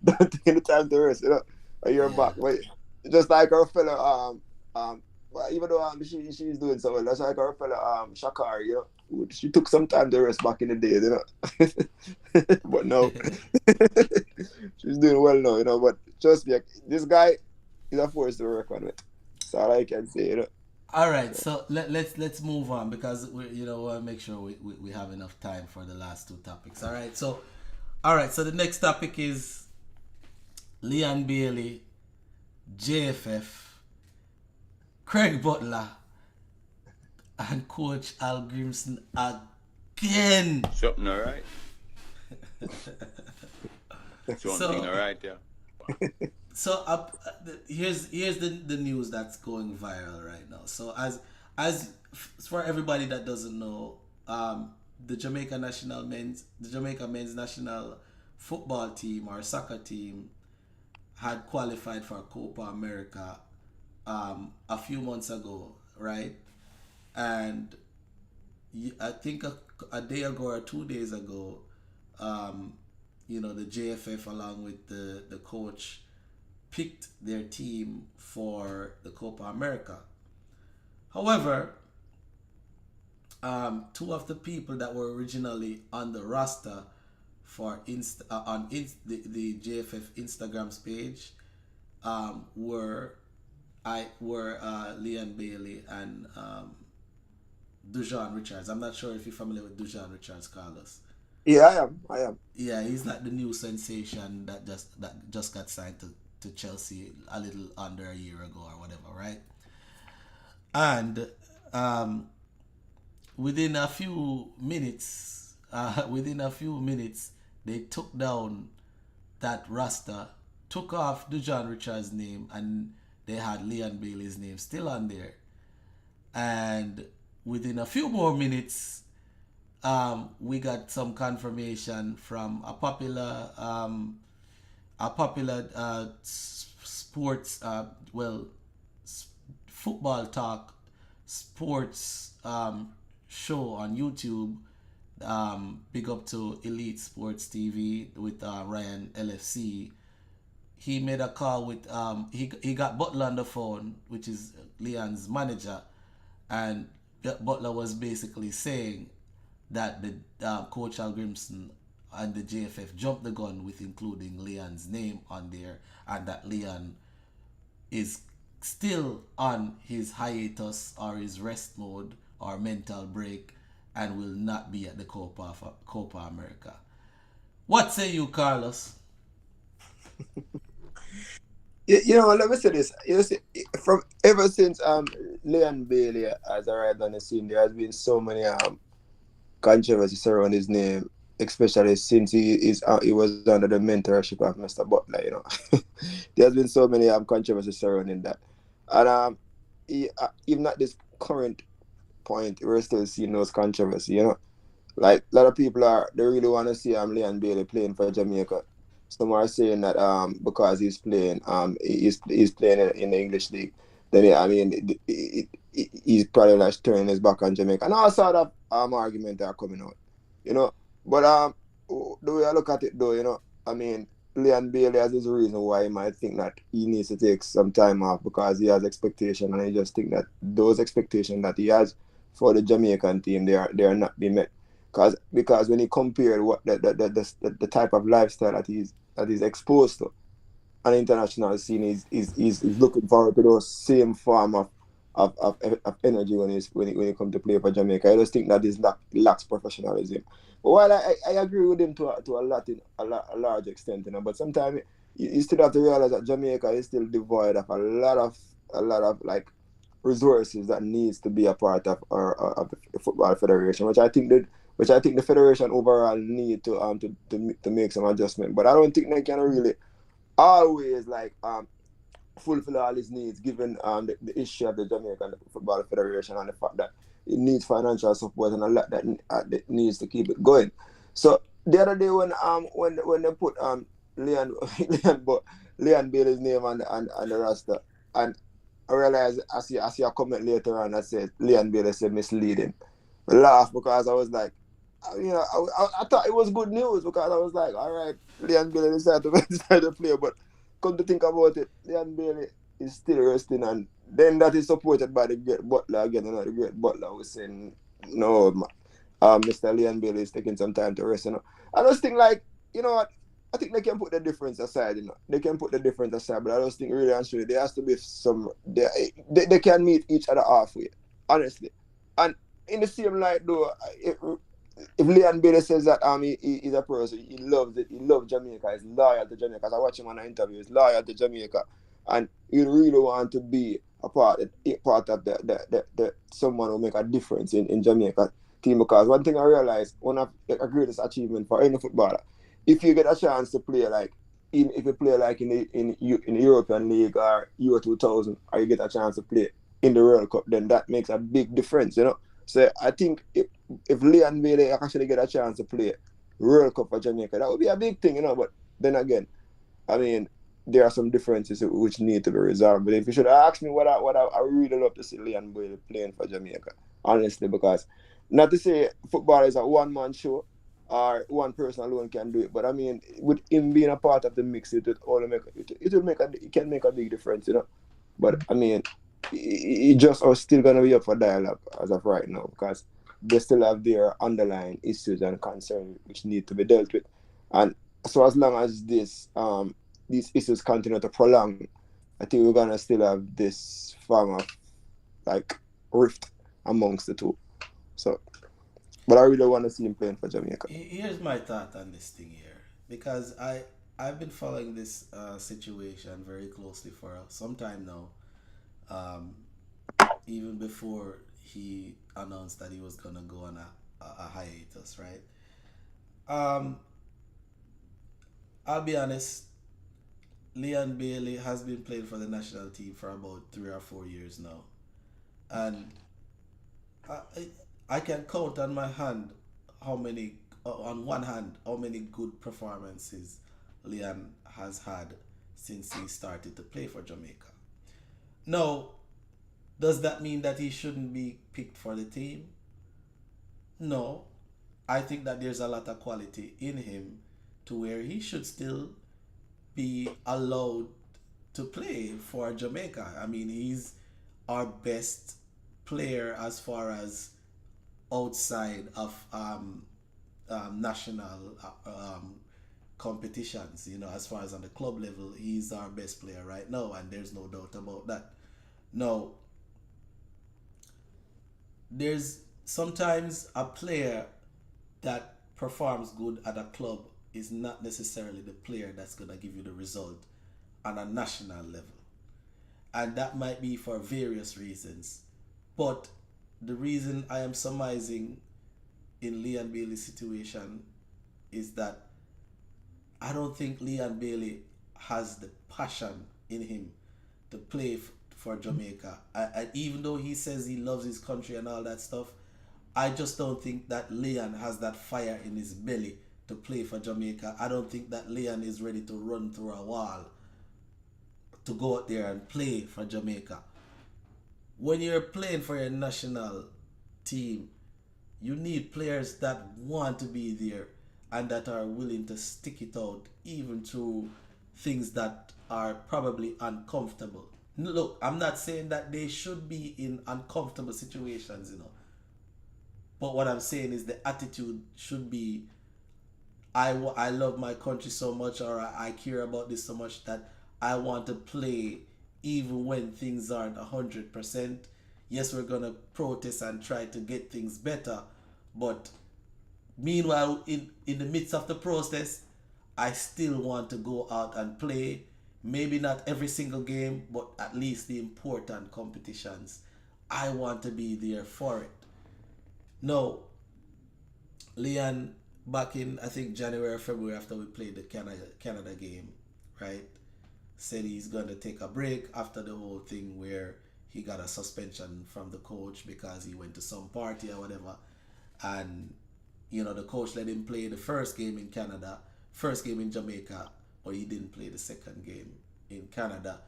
don't take any time to rest, you know. You're back. Wait, just like our fellow well, even though she's doing so well, that's like our fellow Shakari, you know. She took some time to rest back in the days, you know. But no, she's doing well now, you know. But trust me, this guy is a force to work on with. That's all I can say, you know. All right, so let's move on, because we want to make sure we have enough time for the last two topics. All right, so the next topic is Leon Bailey, JFF, Craig Butler, and Coach Halgrimson again. Something all right. Something all right, yeah. So here's the news that's going viral right now. So as for everybody that doesn't know, the Jamaica men's national football team or soccer team had qualified for Copa America a few months ago, right? And I think a day ago or 2 days ago, the JFF along with the coach picked their team for the Copa America. However, two of the people that were originally on the roster for the JFF Instagram's page were Leon Bailey and Dujon Richards. I'm not sure if you're familiar with Dujon Richards, Carlos. Yeah, I am. Yeah, he's like the new sensation that just got signed to Chelsea a little under a year ago or whatever, right? And within a few minutes, they took down that roster, took off Dujon Richards' name, and they had Leon Bailey's name still on there. And within a few more minutes, we got some confirmation from a popular sports, football talk sports show on YouTube. Big up to Elite Sports TV with Ryan LFC. He made a call with he got Butler on the phone, which is Leon's manager, and Butler was basically saying that the Coach Halgrimson and the JFF jumped the gun with including Leon's name on there, and that Leon is still on his hiatus or his rest mode or mental break and will not be at the Copa America. What say you, Carlos? Let me say this. From ever since Leon Bailey has arrived on the scene, there has been so many controversies around his name, especially since he was under the mentorship of Mr. Butler. There has been so many controversies surrounding that, and even at this current point, we're still seeing those controversies. Like a lot of people they really want to see Leon Bailey playing for Jamaica. Some are saying that because he's playing in the English league, then he's probably like turning his back on Jamaica. And all sort of arguments are coming out, you know. But the way I look at it though, you know, I mean, Leon Bailey has his reason why he might think that he needs to take some time off because he has expectation, and I just think that those expectations that he has for the Jamaican team, they are not being met. Because when he compared what the type of lifestyle that he's exposed to on the international scene, he's looking forward to those same form of energy when he come to play for Jamaica. I just think that lacks professionalism. But while I agree with him to a large extent, you know, but sometimes you still have to realize that Jamaica is still devoid of a lot of like resources that needs to be a part of the football federation, which I think the federation overall need to make some adjustment. But I don't think they can really always like fulfill all his needs, given the issue of the Jamaican Football Federation and the fact that it needs financial support and a lot that needs to keep it going. So the other day when they put Leon Bailey's name on the roster, and I realized I see a comment later on that said Leon Bailey said misleading. I laughed because I was like, you know, I thought it was good news because I was like, all right, Leon Bailey decided to play, but come to think about it, Leon Bailey is still resting, and then that is supported by the great Butler again. You know, the great Butler was saying, no, Mr. Leon Bailey is taking some time to rest. You know, I just think like, you know what, I think they can put the difference aside. You know, they can put the difference aside, but I just think really and truly there has to be some. They can meet each other halfway, honestly, and in the same light though. If Leon Bailey says that he's a person, he loves it, he loves Jamaica, he's loyal to Jamaica. As I watch him on an interview, he's loyal to Jamaica, and he really want to be a part of the someone who make a difference in Jamaica team. Because one thing I realized, one of the greatest achievement for any footballer, if you get a chance to play in the European League or Euro 2000, or you get a chance to play in the World Cup, then that makes a big difference, you know. So I think if Leon Bailey actually get a chance to play World Cup for Jamaica, that would be a big thing, you know. But then again, I mean, there are some differences which need to be resolved. But if you should ask me what I really love to see Leon Bailey playing for Jamaica, honestly, because not to say football is a one-man show or one person alone can do it, but I mean, with him being a part of the mix, it can make a big difference, you know. But I mean, it just are still gonna be up for dialogue as of right now because they still have their underlying issues and concerns which need to be dealt with. And so as long as these issues continue to prolong, I think we're gonna still have this form of like rift amongst the two. So, but I really want to see him playing for Jamaica. Here's my thought on this thing here, because I've been following this situation very closely for some time now. Even before he announced that he was gonna go on a hiatus, right? I'll be honest, Leon Bailey has been playing for the national team for about 3 or 4 years now, and I can count on my hand on one hand how many good performances Leon has had since he started to play for Jamaica. Now, does that mean that he shouldn't be picked for the team? No. I think that there's a lot of quality in him to where he should still be allowed to play for Jamaica. I mean, he's our best player as far as outside of national competitions, you know, as far as on the club level, he's our best player right now, and there's no doubt about that. Now, there's sometimes a player that performs good at a club is not necessarily the player that's going to give you the result on a national level. And that might be for various reasons. But the reason I am surmising in Leon Bailey's situation is that I don't think Leon Bailey has the passion in him to play for Jamaica. And even though he says he loves his country and all that stuff, I just don't think that Leon has that fire in his belly to play for Jamaica. I don't think that Leon is ready to run through a wall to go out there and play for Jamaica. when you're playing for your national team, you need players that want to be there and that are willing to stick it out even through things that are probably uncomfortable. Look, I'm not saying that they should be in uncomfortable situations, you know. But what I'm saying is the attitude should be, I love my country so much, or I care about this so much that I want to play even when things aren't 100%. Yes, we're going to protest and try to get things better. But meanwhile, in the midst of the process, I still want to go out and play. Maybe not every single game, but at least the important competitions. I want to be there for it. No, Leon, back in, I think, January or February, after we played the Canada game, right, said he's going to take a break after the whole thing where he got a suspension from the coach because he went to some party or whatever. And, you know, the coach let him play the first game in Canada, first game in Jamaica, but he didn't play the second game in Canada.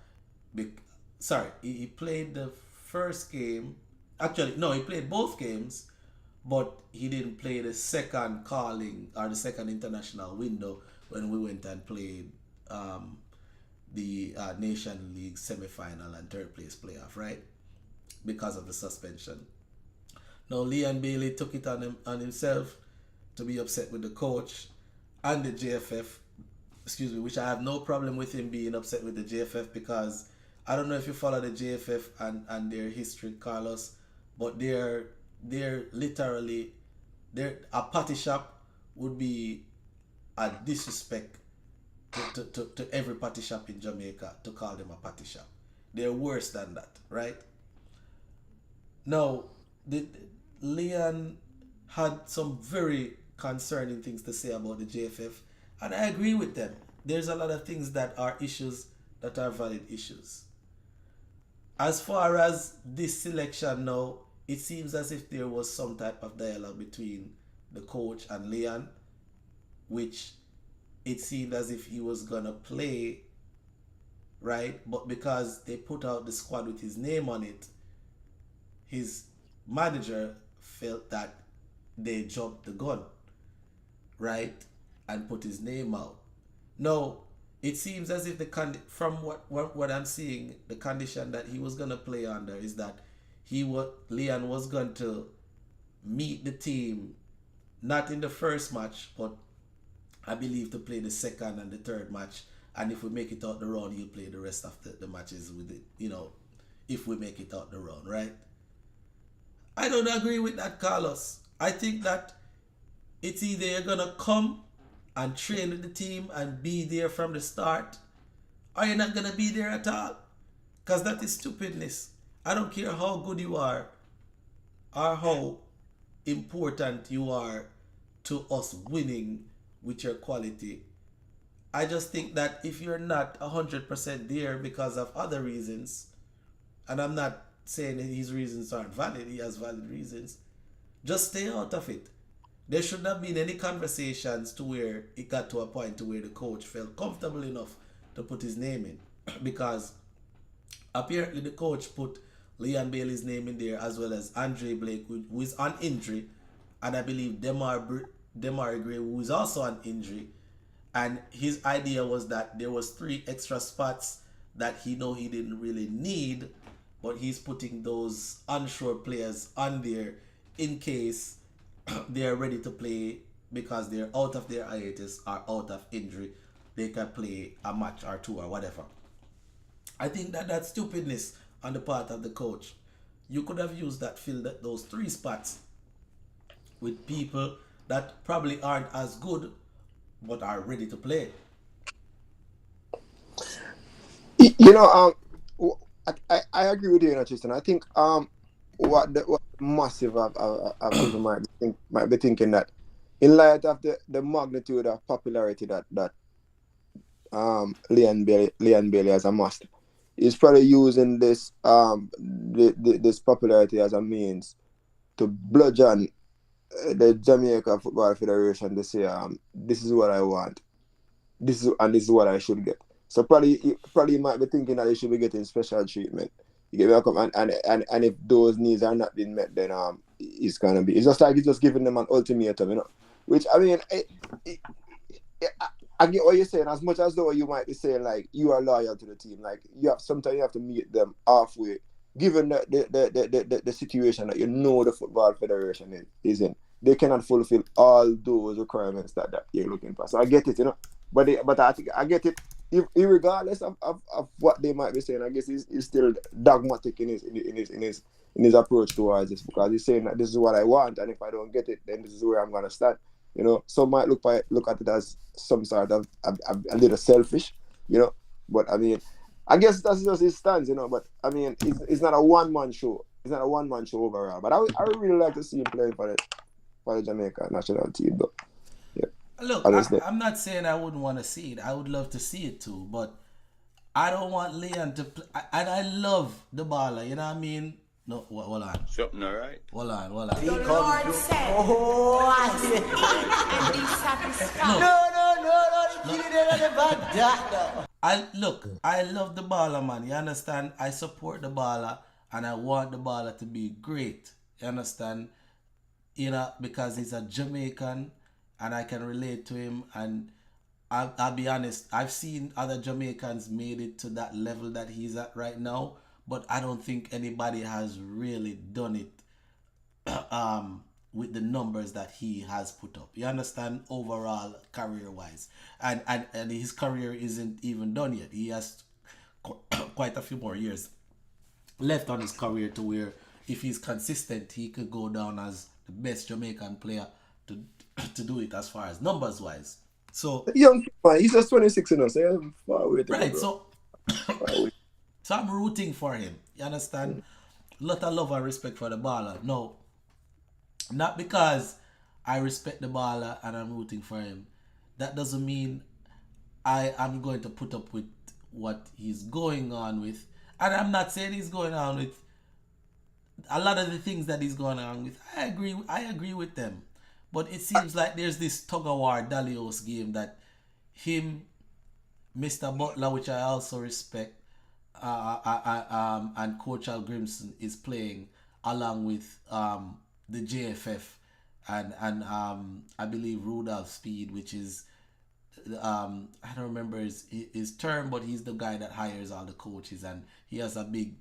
He played the first game. Actually, no, he played both games, but he didn't play the second calling or the second international window when we went and played the Nation League semi-final and third place playoff, right? Because of the suspension. Now, Leon Bailey took it on himself to be upset with the coach and the JFF, which I have no problem with him being upset with the JFF, because I don't know if you follow the JFF and their history, Carlos, but they're literally, a party shop would be a disrespect to every party shop in Jamaica to call them a party shop. They're worse than that, right? Now, Leon had some very concerning things to say about the JFF, and I agree with them. There's a lot of things that are issues that are valid issues. As far as this selection now, it seems as if there was some type of dialogue between the coach and Leon, which it seemed as if he was gonna play, right? But because they put out the squad with his name on it, his manager felt that they jumped the gun, right? And put his name out. Now, it seems as if from what I'm seeing, the condition that he was gonna play under is that Leon was going to meet the team, not in the first match, but I believe to play the second and the third match. And if we make it out the round, he'll play the rest of the matches with it, you know, if we make it out the round, right? I don't agree with that, Carlos. I think that it's either you're gonna come and train with the team and be there from the start, or you're not gonna be there at all. Because that is stupidness. I don't care how good you are or how important you are to us winning with your quality. I just think that if you're not 100% there because of other reasons, and I'm not saying that his reasons aren't valid, he has valid reasons, just stay out of it. There shouldn't have been any conversations to where it got to a point to where the coach felt comfortable enough to put his name in. Because apparently the coach put Leon Bailey's name in there, as well as Andre Blake, who is on injury, and I believe Demar Gray, who is also on injury. And his idea was that there was 3 extra spots that he didn't really need, but he's putting those unsure players on there in case they're ready to play, because they're out of their hiatus or out of injury. They can play a match or 2 or whatever. I think that that's stupidness on the part of the coach. You could have used those 3 spots with people that probably aren't as good but are ready to play. I agree with you, Tristan. I think what massive of people might be thinking that, in light of the magnitude of popularity that Leon Bailey has amassed, he's probably using this this popularity as a means to bludgeon the Jamaica Football Federation to say, this is what I want, this is what I should get. So probably he might be thinking that he should be getting special treatment, You get me? And if those needs are not being met, then it's gonna be. It's just like he's just giving them an ultimatum, you know. Which I mean, I get what you're saying. As much as though you might be saying like you are loyal to the team, like sometimes you have to meet them halfway, given the situation that you know the football federation is in. They cannot fulfill all those requirements that you're looking for. So I get it, you know. But I think I get it. Regardless of what they might be saying, I guess he's still dogmatic in his approach towards this, because he's saying that this is what I want, and if I don't get it, then this is where I'm gonna stand. You know, some might look at it as some sort of a little selfish, you know. But I mean, I guess that's just his stance, you know. But I mean, it's not a one-man show. It's not a one-man show overall. But I would really like to see him playing for the Jamaica national team, though. Yeah. Look, I'm not saying I wouldn't want to see it. I would love to see it too, but I don't want Leon to play. And I love the baller, you know what I mean? No, hold on. Something all right. Hold on. The Lord said, and be satisfied. I love the baller, man. You understand? I support the baller, and I want the baller to be great. You understand? You know, because he's a Jamaican, and I can relate to him. And I'll be honest, I've seen other Jamaicans made it to that level that he's at right now, but I don't think anybody has really done it with the numbers that he has put up. You understand? Overall, career-wise. And his career isn't even done yet. He has quite a few more years left on his career, to where if he's consistent, he could go down as the best Jamaican player to do it as far as numbers-wise. So young man, he's just 26, you know, so far away. Right, so I'm rooting for him. You understand? Lot of love and respect for the baller. No, not because I respect the baller and I'm rooting for him. That doesn't mean I am going to put up with what he's going on with. And I'm not saying he's going on with a lot of the things that he's going on with. I agree with them. But it seems like there's this tug-of-war Dalios game that him, Mr. Butler, which I also respect, and Coach Halgrimson is playing along with the JFF and I believe Rudolph Speed, which is I don't remember his term, but he's the guy that hires all the coaches, and he has a big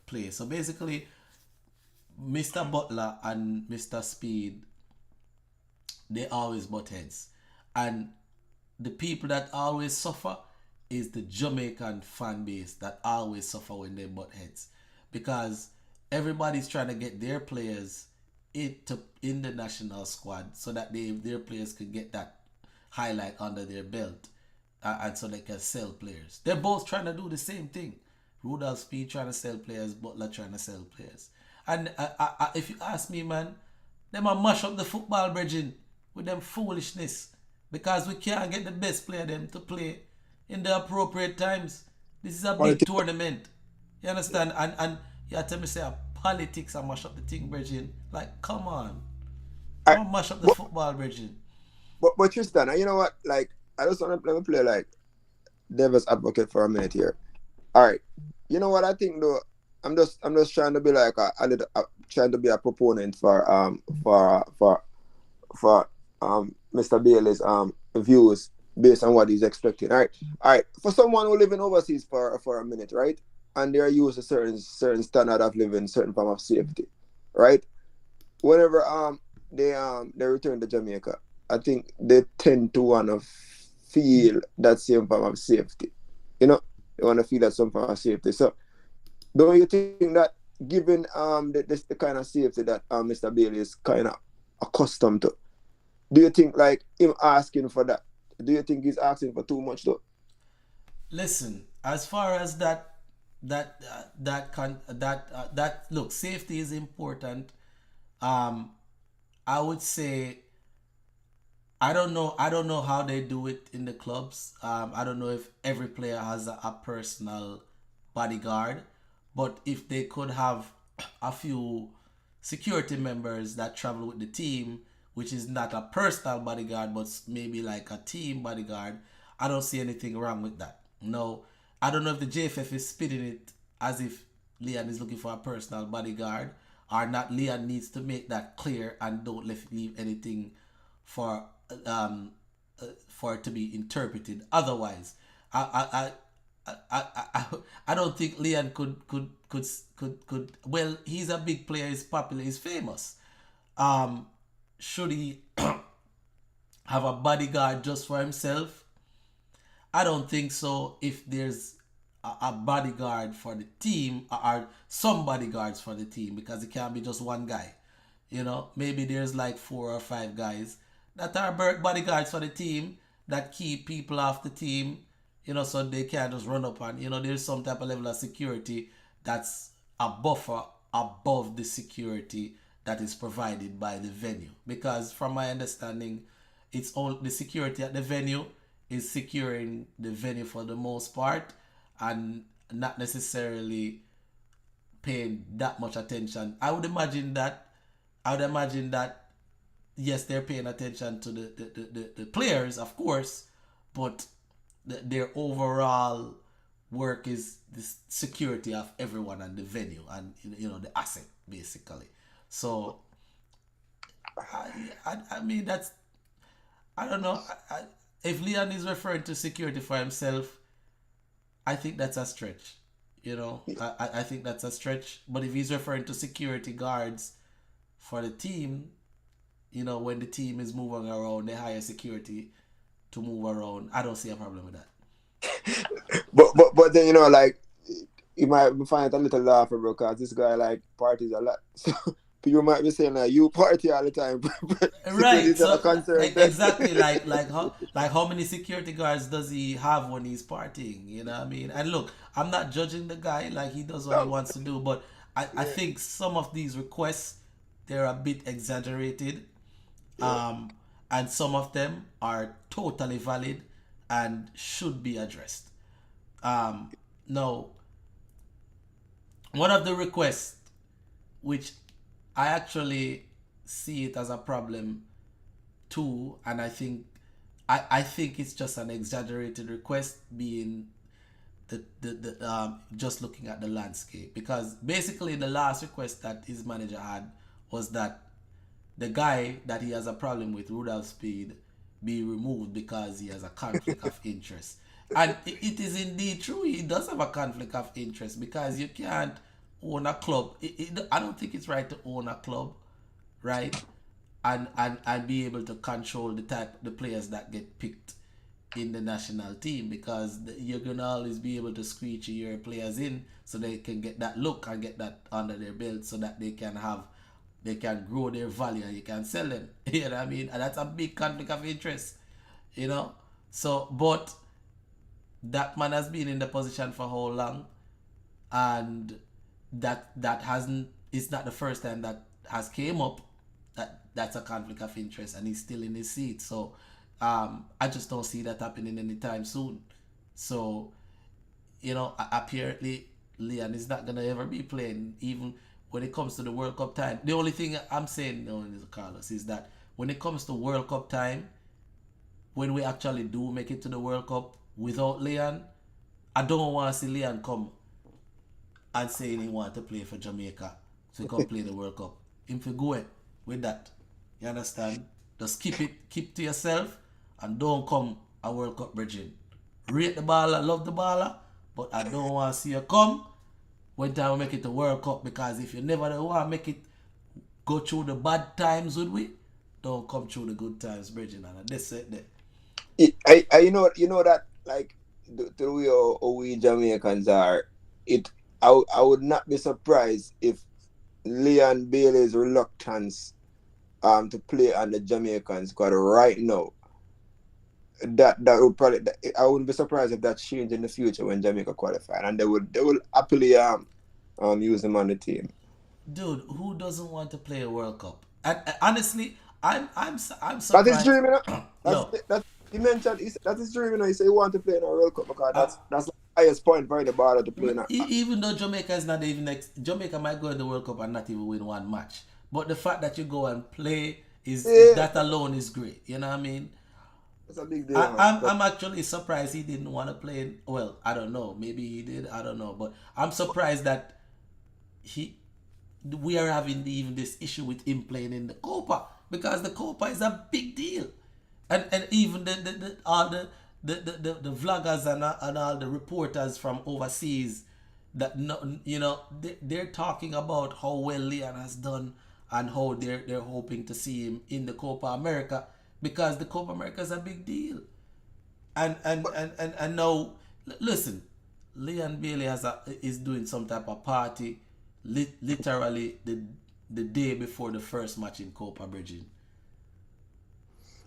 play. So basically, Mr. Butler and Mr. Speed, they always butt heads. And the people that always suffer is the Jamaican fan base that always suffer when they butt heads. Because everybody's trying to get their players in the national squad so that their players could get that highlight under their belt. And so they can sell players. They're both trying to do the same thing. Rudolph Speed trying to sell players, Butler trying to sell players. And if you ask me, man, them a mash up the football, bridging, with them foolishness, because we can't get the best player them to play in the appropriate times. This is a big tournament. You understand? And you have to me say politics and mash up the thing, bridging. Like, come on. Don't mash up the football, bridging. But Tristan, you know what? Like, I just want to play like devil's advocate for a minute here. All right. You know what I think though? I'm just trying to be like trying to be a proponent for Mr. Bailey's views based on what he's expecting. All right. For someone who lives in overseas for a minute, right, and they're used to certain standard of living, certain form of safety, right? Whenever they return to Jamaica, I think they tend to want to feel that same form of safety. You know, they want to feel that some form of safety. So, don't you think that given the kind of safety that Mr. Bailey is kind of accustomed to, do you think like him asking for that? Do you think he's asking for too much though? Listen, as far as that look, safety is important. I would say I don't know how they do it in the clubs. I don't know if every player has a personal bodyguard, but if they could have a few security members that travel with the team, which is not a personal bodyguard, but maybe like a team bodyguard, I don't see anything wrong with that. No, I don't know if the JFF is spitting it as if Leon is looking for a personal bodyguard, or not. Leon needs to make that clear and don't leave anything for it to be interpreted otherwise. I don't think Leon could. Well, he's a big player. He's popular. He's famous. Should he have a bodyguard just for himself? I don't think so. If there's a bodyguard for the team, or some bodyguards for the team, because it can't be just one guy. You know, maybe there's like 4 or 5 guys that are bodyguards for the team that keep people off the team, you know, so they can't just run up and, you know, there's some type of level of security that's a buffer above the security that is provided by the venue. Because from my understanding, it's all the security at the venue is securing the venue for the most part and not necessarily paying that much attention. I would imagine that yes, they're paying attention to the players, of course, but their overall work is the security of everyone and the venue and, you know, the asset, basically. So, I mean, that's, I don't know. If Leon is referring to security for himself, I think that's a stretch. You know, I think that's a stretch. But if he's referring to security guards for the team, you know, when the team is moving around, they hire security to move around. I don't see a problem with that. but then, you know, like, you might find it a little laughable because this guy, like, parties a lot. So people might be saying, like, you party all the time. Right. So, exactly. like how many security guards does he have when he's partying? You know what I mean? And look, I'm not judging the guy, like, he does what he wants to do, but I think some of these requests, they're a bit exaggerated. And some of them are totally valid and should be addressed. Now, one of the requests, which I actually see it as a problem too, and I think it's just an exaggerated request, being the just looking at the landscape, because basically the last request that his manager had was that the guy that he has a problem with, Rudolph Speed, be removed because he has a conflict of interest. And it is indeed true. He does have a conflict of interest, because you can't own a club. I don't think it's right to own a club, right? And be able to control the players that get picked in the national team, because you're gonna always be able to squeeze your players in so they can get that look and get that under their belt, so that they can grow their value and you can sell them. You know what I mean? And that's a big conflict of interest, you know? So, but that man has been in the position for how long? And that it's not the first time that has came up that's a conflict of interest, and he's still in his seat. So, I just don't see that happening anytime soon. So, you know, apparently Leon is not gonna ever be playing, even when it comes to the World Cup time. The only thing I'm saying, Carlos, is that when it comes to World Cup time, when we actually do make it to the World Cup without Leon, I don't want to see Leon come and saying he want to play for Jamaica so he can play the World Cup. If you go with that, you understand? Just keep to yourself, and don't come a World Cup bridging. Rate the baller, love the baller, but I don't want to see you come when time we make it to World Cup, because if you never want to make it, go through the bad times with we, don't come through the good times bridging. And that's it there. You know that, like, the way how we Jamaicans are, I would not be surprised if Leon Bailey's reluctance to play on the Jamaicans, because right now that would probably, I wouldn't be surprised if that changed in the future when Jamaica qualified, and they will happily use him on the team. Dude, who doesn't want to play a World Cup? And honestly, I'm surprised. That is dream, you know? He mentioned that is dream, you know. He said he want to play in a World Cup because that's the highest point for the baller to play in. Even though Jamaica is not even Jamaica might go in the World Cup and not even win one match, but the fact that you go and play that alone is great. You know what I mean? It's a big deal. I'm actually surprised he didn't want to play. Well, I don't know. Maybe he did. I don't know. But I'm surprised that we are having even this issue with him playing in the Copa because the Copa is a big deal, and even all the vloggers and all the reporters from overseas that they're talking about how well Leon has done and how they're hoping to see him in the Copa America because the Copa America is a big deal, and now listen, Leon Bailey is doing some type of party literally the day before the first match in Copa Bridging.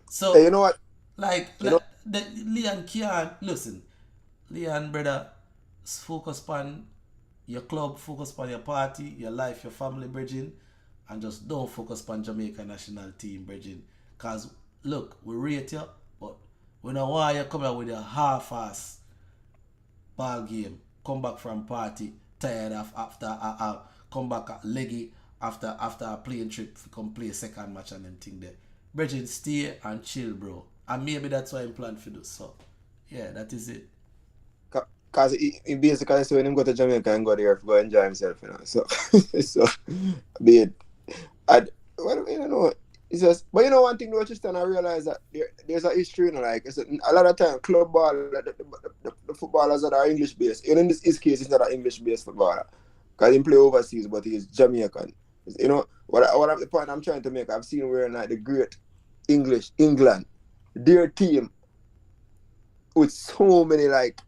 So hey, you know what? Leon can't listen. Leon, brother, focus on your club, focus on your party, your life, your family, Bridging, and just don't focus on Jamaica national team, Bridging. Cause look, we rate you, but we don't want you come out with a half-ass ball game, come back from party tired after come back leggy after a playing trip to come play a second match and them thing there. Bridget, stay and chill, bro. And maybe that's why I'm planning for this. So yeah, that is it. Cause he basically said when him go to Jamaica and go there to go enjoy himself, you know. So be it. Well, you know, it's just, but you know one thing though, Tristan, I realize that there's a history, you know, like it's a lot of time club ball, the footballers that are English based. Even in this case, he's not an English based footballer, cause he play overseas, but he's Jamaican. You know what the point I'm trying to make. I've seen where like the great England, their team with so many like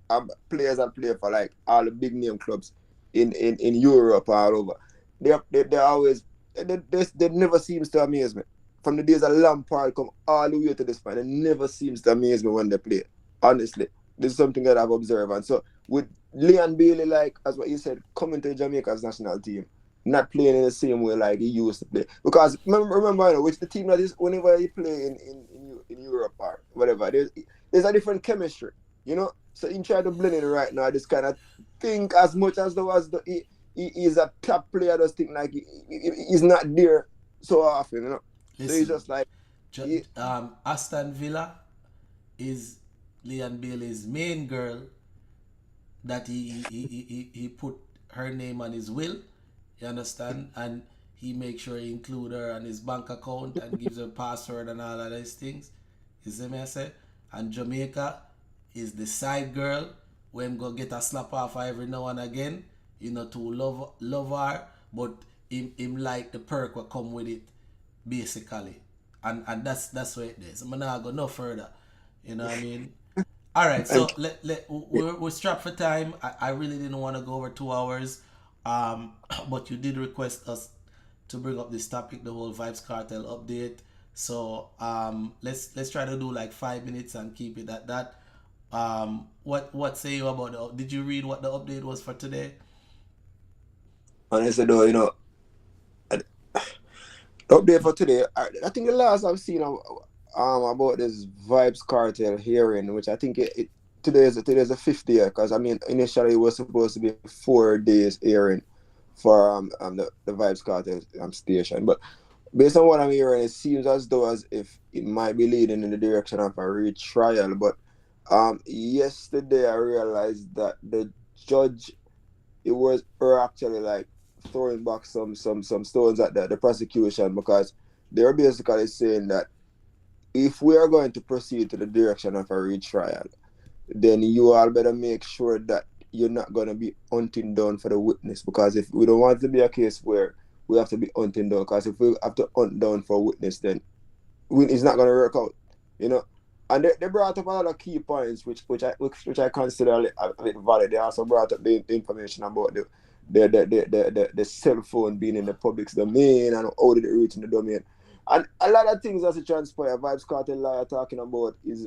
players that play for like all the big name clubs in Europe all over. They always they never seems to amaze me. From the days of Lampard come all the way to this point, it never seems to amaze me when they play. Honestly, this is something that I've observed. And so with Leon Bailey, like as what you said, coming to Jamaica's national team, not playing in the same way like he used to play. Because remember, you know, which the team that is whenever he play in Europe or whatever, there's a different chemistry, you know. So he try to blend in right now. This kind of think as much as he is a top player, just think like he's not there so often, you know. Listen, so he's just like Aston Villa is Leon Bailey's main girl that he put her name on his will. You understand? And he makes sure he include her on his bank account and gives her password and all of these things. You see me I say? And Jamaica is the side girl when go get a slap off every now and again. You know, to love her, but him like the perk will come with it, basically. And that's where it is. I'm not go no further. You know what I mean? Alright, so we're strapped for time. I really didn't want to go over 2 hours. But you did request us to bring up this topic, the whole Vybz Kartel update. So let's try to do like 5 minutes and keep it at that. What say you about did you read what the update was for today? Honestly though, you know, the update for today, I think the last I've seen about this Vybz Kartel hearing, which I think today is the 5th day, because I mean initially it was supposed to be 4 days hearing for the Vybz Kartel station, but based on what I'm hearing, it seems as though as if it might be leading in the direction of a retrial. But yesterday I realized that the judge, were actually like throwing back some stones at the prosecution, because they're basically saying that if we are going to proceed to the direction of a retrial, then you all better make sure that you're not going to be hunting down for the witness, because if we don't want it to be a case where we have to be hunting down, because if we have to hunt down for a witness, then it's not going to work out, you know. And they brought up a lot of key points which I consider a bit valid. They also brought up the information about the cell phone being in the public's domain and how did it reach in the domain. And a lot of things as it transpire, Vybz Kartel lawyer talking about is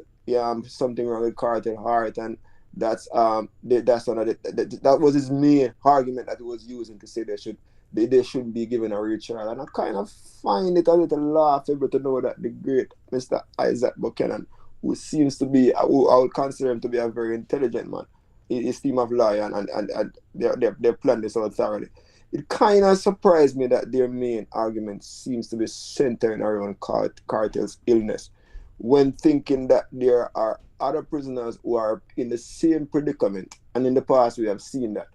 something wrong with Kartel Heart, and that's one of that was his main argument that he was using to say they should be given a retrial. And I kind of find it a little laughable to know that the great Mr. Isaac Buchanan, who seems to be, who I would consider him to be a very intelligent man, his team of lawyers, and they planned this out thoroughly. It kind of surprised me that their main argument seems to be centering around Kartel's illness, when thinking that there are other prisoners who are in the same predicament. And in the past we have seen that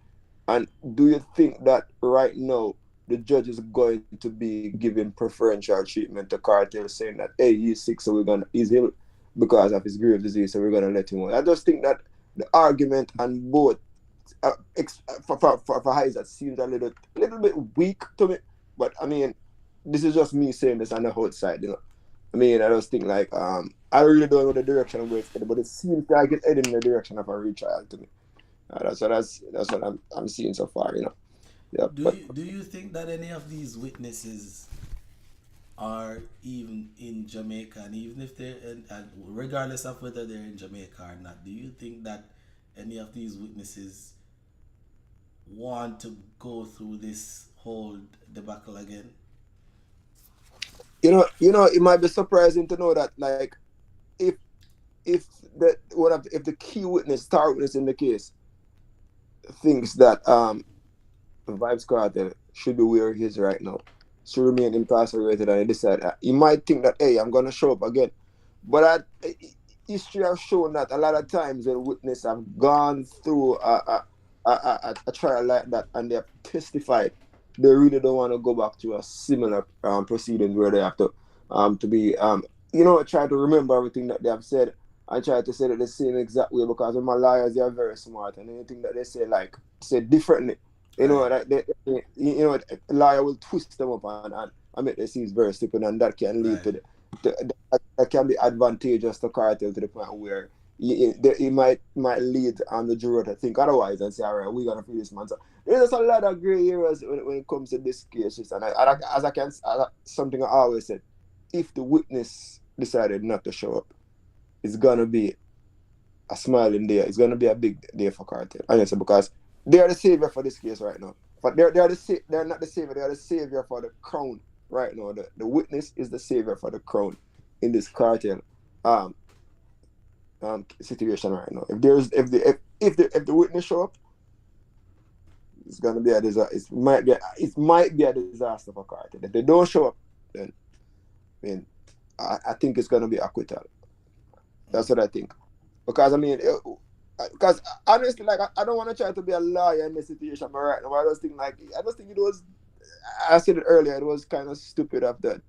And do you think that right now the judge is going to be giving preferential treatment to Kartel, saying that, hey, he's sick, so he's ill because of his grave disease, so we're gonna let him out? I just think that the argument on both for Heiser seems a little bit weak to me. But I mean, this is just me saying this on the outside, you know. I mean, I just think like I really don't know the direction where it's headed, but it seems like it's heading in the direction of a retrial to me. That's what I'm seeing so far, you know. Yeah. Do you think that any of these witnesses are even in Jamaica, and even if they're and regardless of whether they're in Jamaica or not, do you think that any of these witnesses want to go through this whole debacle again? You know, it might be surprising to know that, like, if the key witness, star witness in the case, thinks that Vybz Kartel should be where he is right now, should remain incarcerated, and he decide that, he might think that, hey, I'm gonna show up again. But history has shown that a lot of times when witnesses have gone through a trial like that and they have testified, they really don't want to go back to a similar proceeding where they have to be try to remember everything that they have said and try to say it the same exact way, because when my lawyers, they are very smart, and anything that they say differently, you know, that a lawyer will twist them up and make them seem very stupid, and that can lead to that can be advantageous to Kartel to the point where it might lead the juror to think otherwise and say, all right, we're gonna free this man. So there's a lot of gray areas when it comes to this case, and something I always said: if the witness decided not to show up, it's gonna be a smiling day. It's gonna be a big day for Kartel, honestly, because they are the savior for this case right now. But they're not the savior. They are the savior for the crown right now. The witness is the savior for the crown in this Kartel situation right now. If the witness show up, it's gonna be a disaster. It might be a disaster for Kartel. If they don't show up, then I think it's gonna be acquittal. That's what I think. Because because honestly, like, I don't want to try to be a lawyer in this situation, but right now I just think it was. I said it earlier. It was kind of stupid of the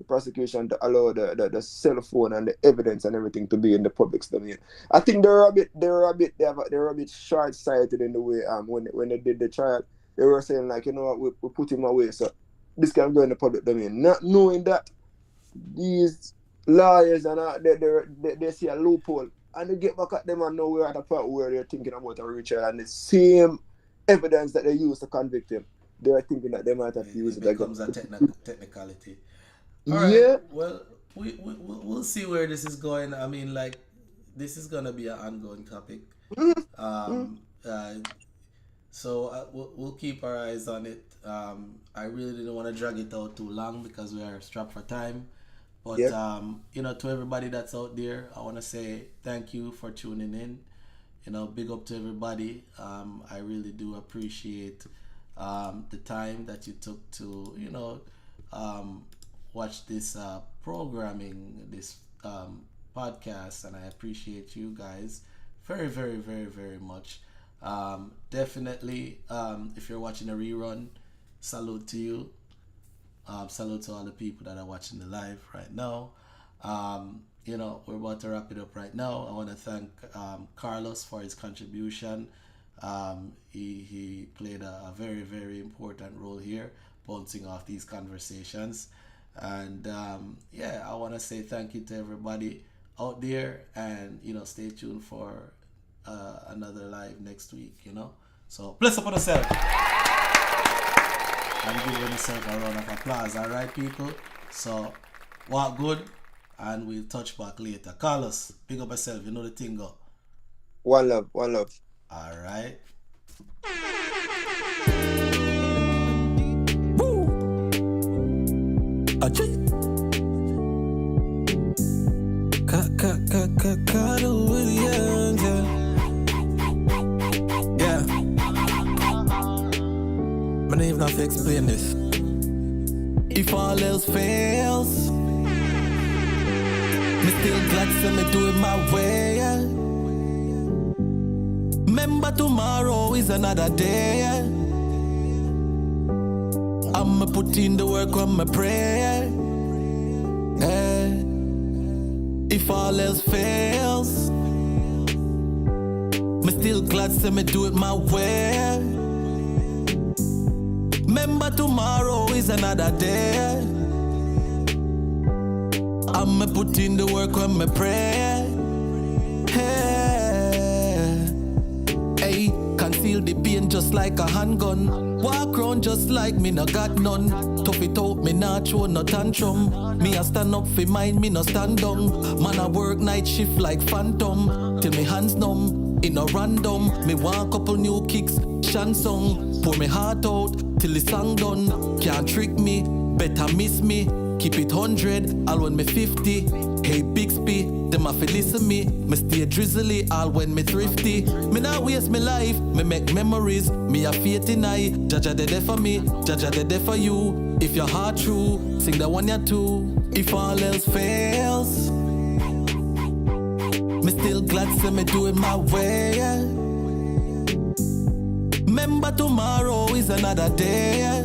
prosecution to allow the cell phone and the evidence and everything to be in the public domain. I think they were a bit short-sighted in the way when they did the trial. They were saying, like, you know what, we put him away, so this can go in the public domain, not knowing that these lawyers and they see a loophole, and they get back at them and know we're at a point where they're thinking about a retrial, and the same evidence that they used to convict him, they are thinking that they might have to use it again. It becomes a technicality. All right. Yeah. Well, we'll see where this is going. I mean, like, this is gonna be an ongoing topic. So we'll keep our eyes on it. I really didn't want to drag it out too long because we are strapped for time. But to everybody that's out there, I want to say thank you for tuning in. Big up to everybody. I really do appreciate the time that you took to watch this programming, this podcast, and I appreciate you guys very, very, very, very much. Definitely, if you're watching a rerun, salute to you. Salute to all the people that are watching the live right now. We're about to wrap it up right now. I want to thank Carlos for his contribution. He played a very, very important role here, bouncing off these conversations. And I want to say thank you to everybody out there, and stay tuned for another live next week. So bless up on yourself and give yourself a round of applause. All right, people. So walk good, and we'll touch back later. Carlos, pick up yourself. You know the thing go. One love. All right. Cuddle with young, yeah. My name not to explain this. If all else fails, me still glad to me do it my way. Remember tomorrow is another day. I'ma put in the work on my prayer. If all else fails, me still glad say me do it my way. Remember tomorrow is another day. I'ma put in the work on my prayer. Hey, conceal the pain just like a handgun. Walk round just like me no got none. Tough it out, me not show no tantrum. Me a stand up for mine, me no stand down. Man I work night shift like phantom. Till me hands numb, in a random. Me want couple new kicks, song. Pour me heart out, till the song done. Can't trick me, better miss me. Keep it 100, all when me 50. Hey Bixby, them a fi listen me. Me stay drizzly, all when me thrifty. Me not waste me life, me make memories. Me a faith in I, Jaja de there for me, Jaja de there for you. If your heart true, sing that one ya too. If all else fails, me still glad say me do it my way. Remember tomorrow is another day.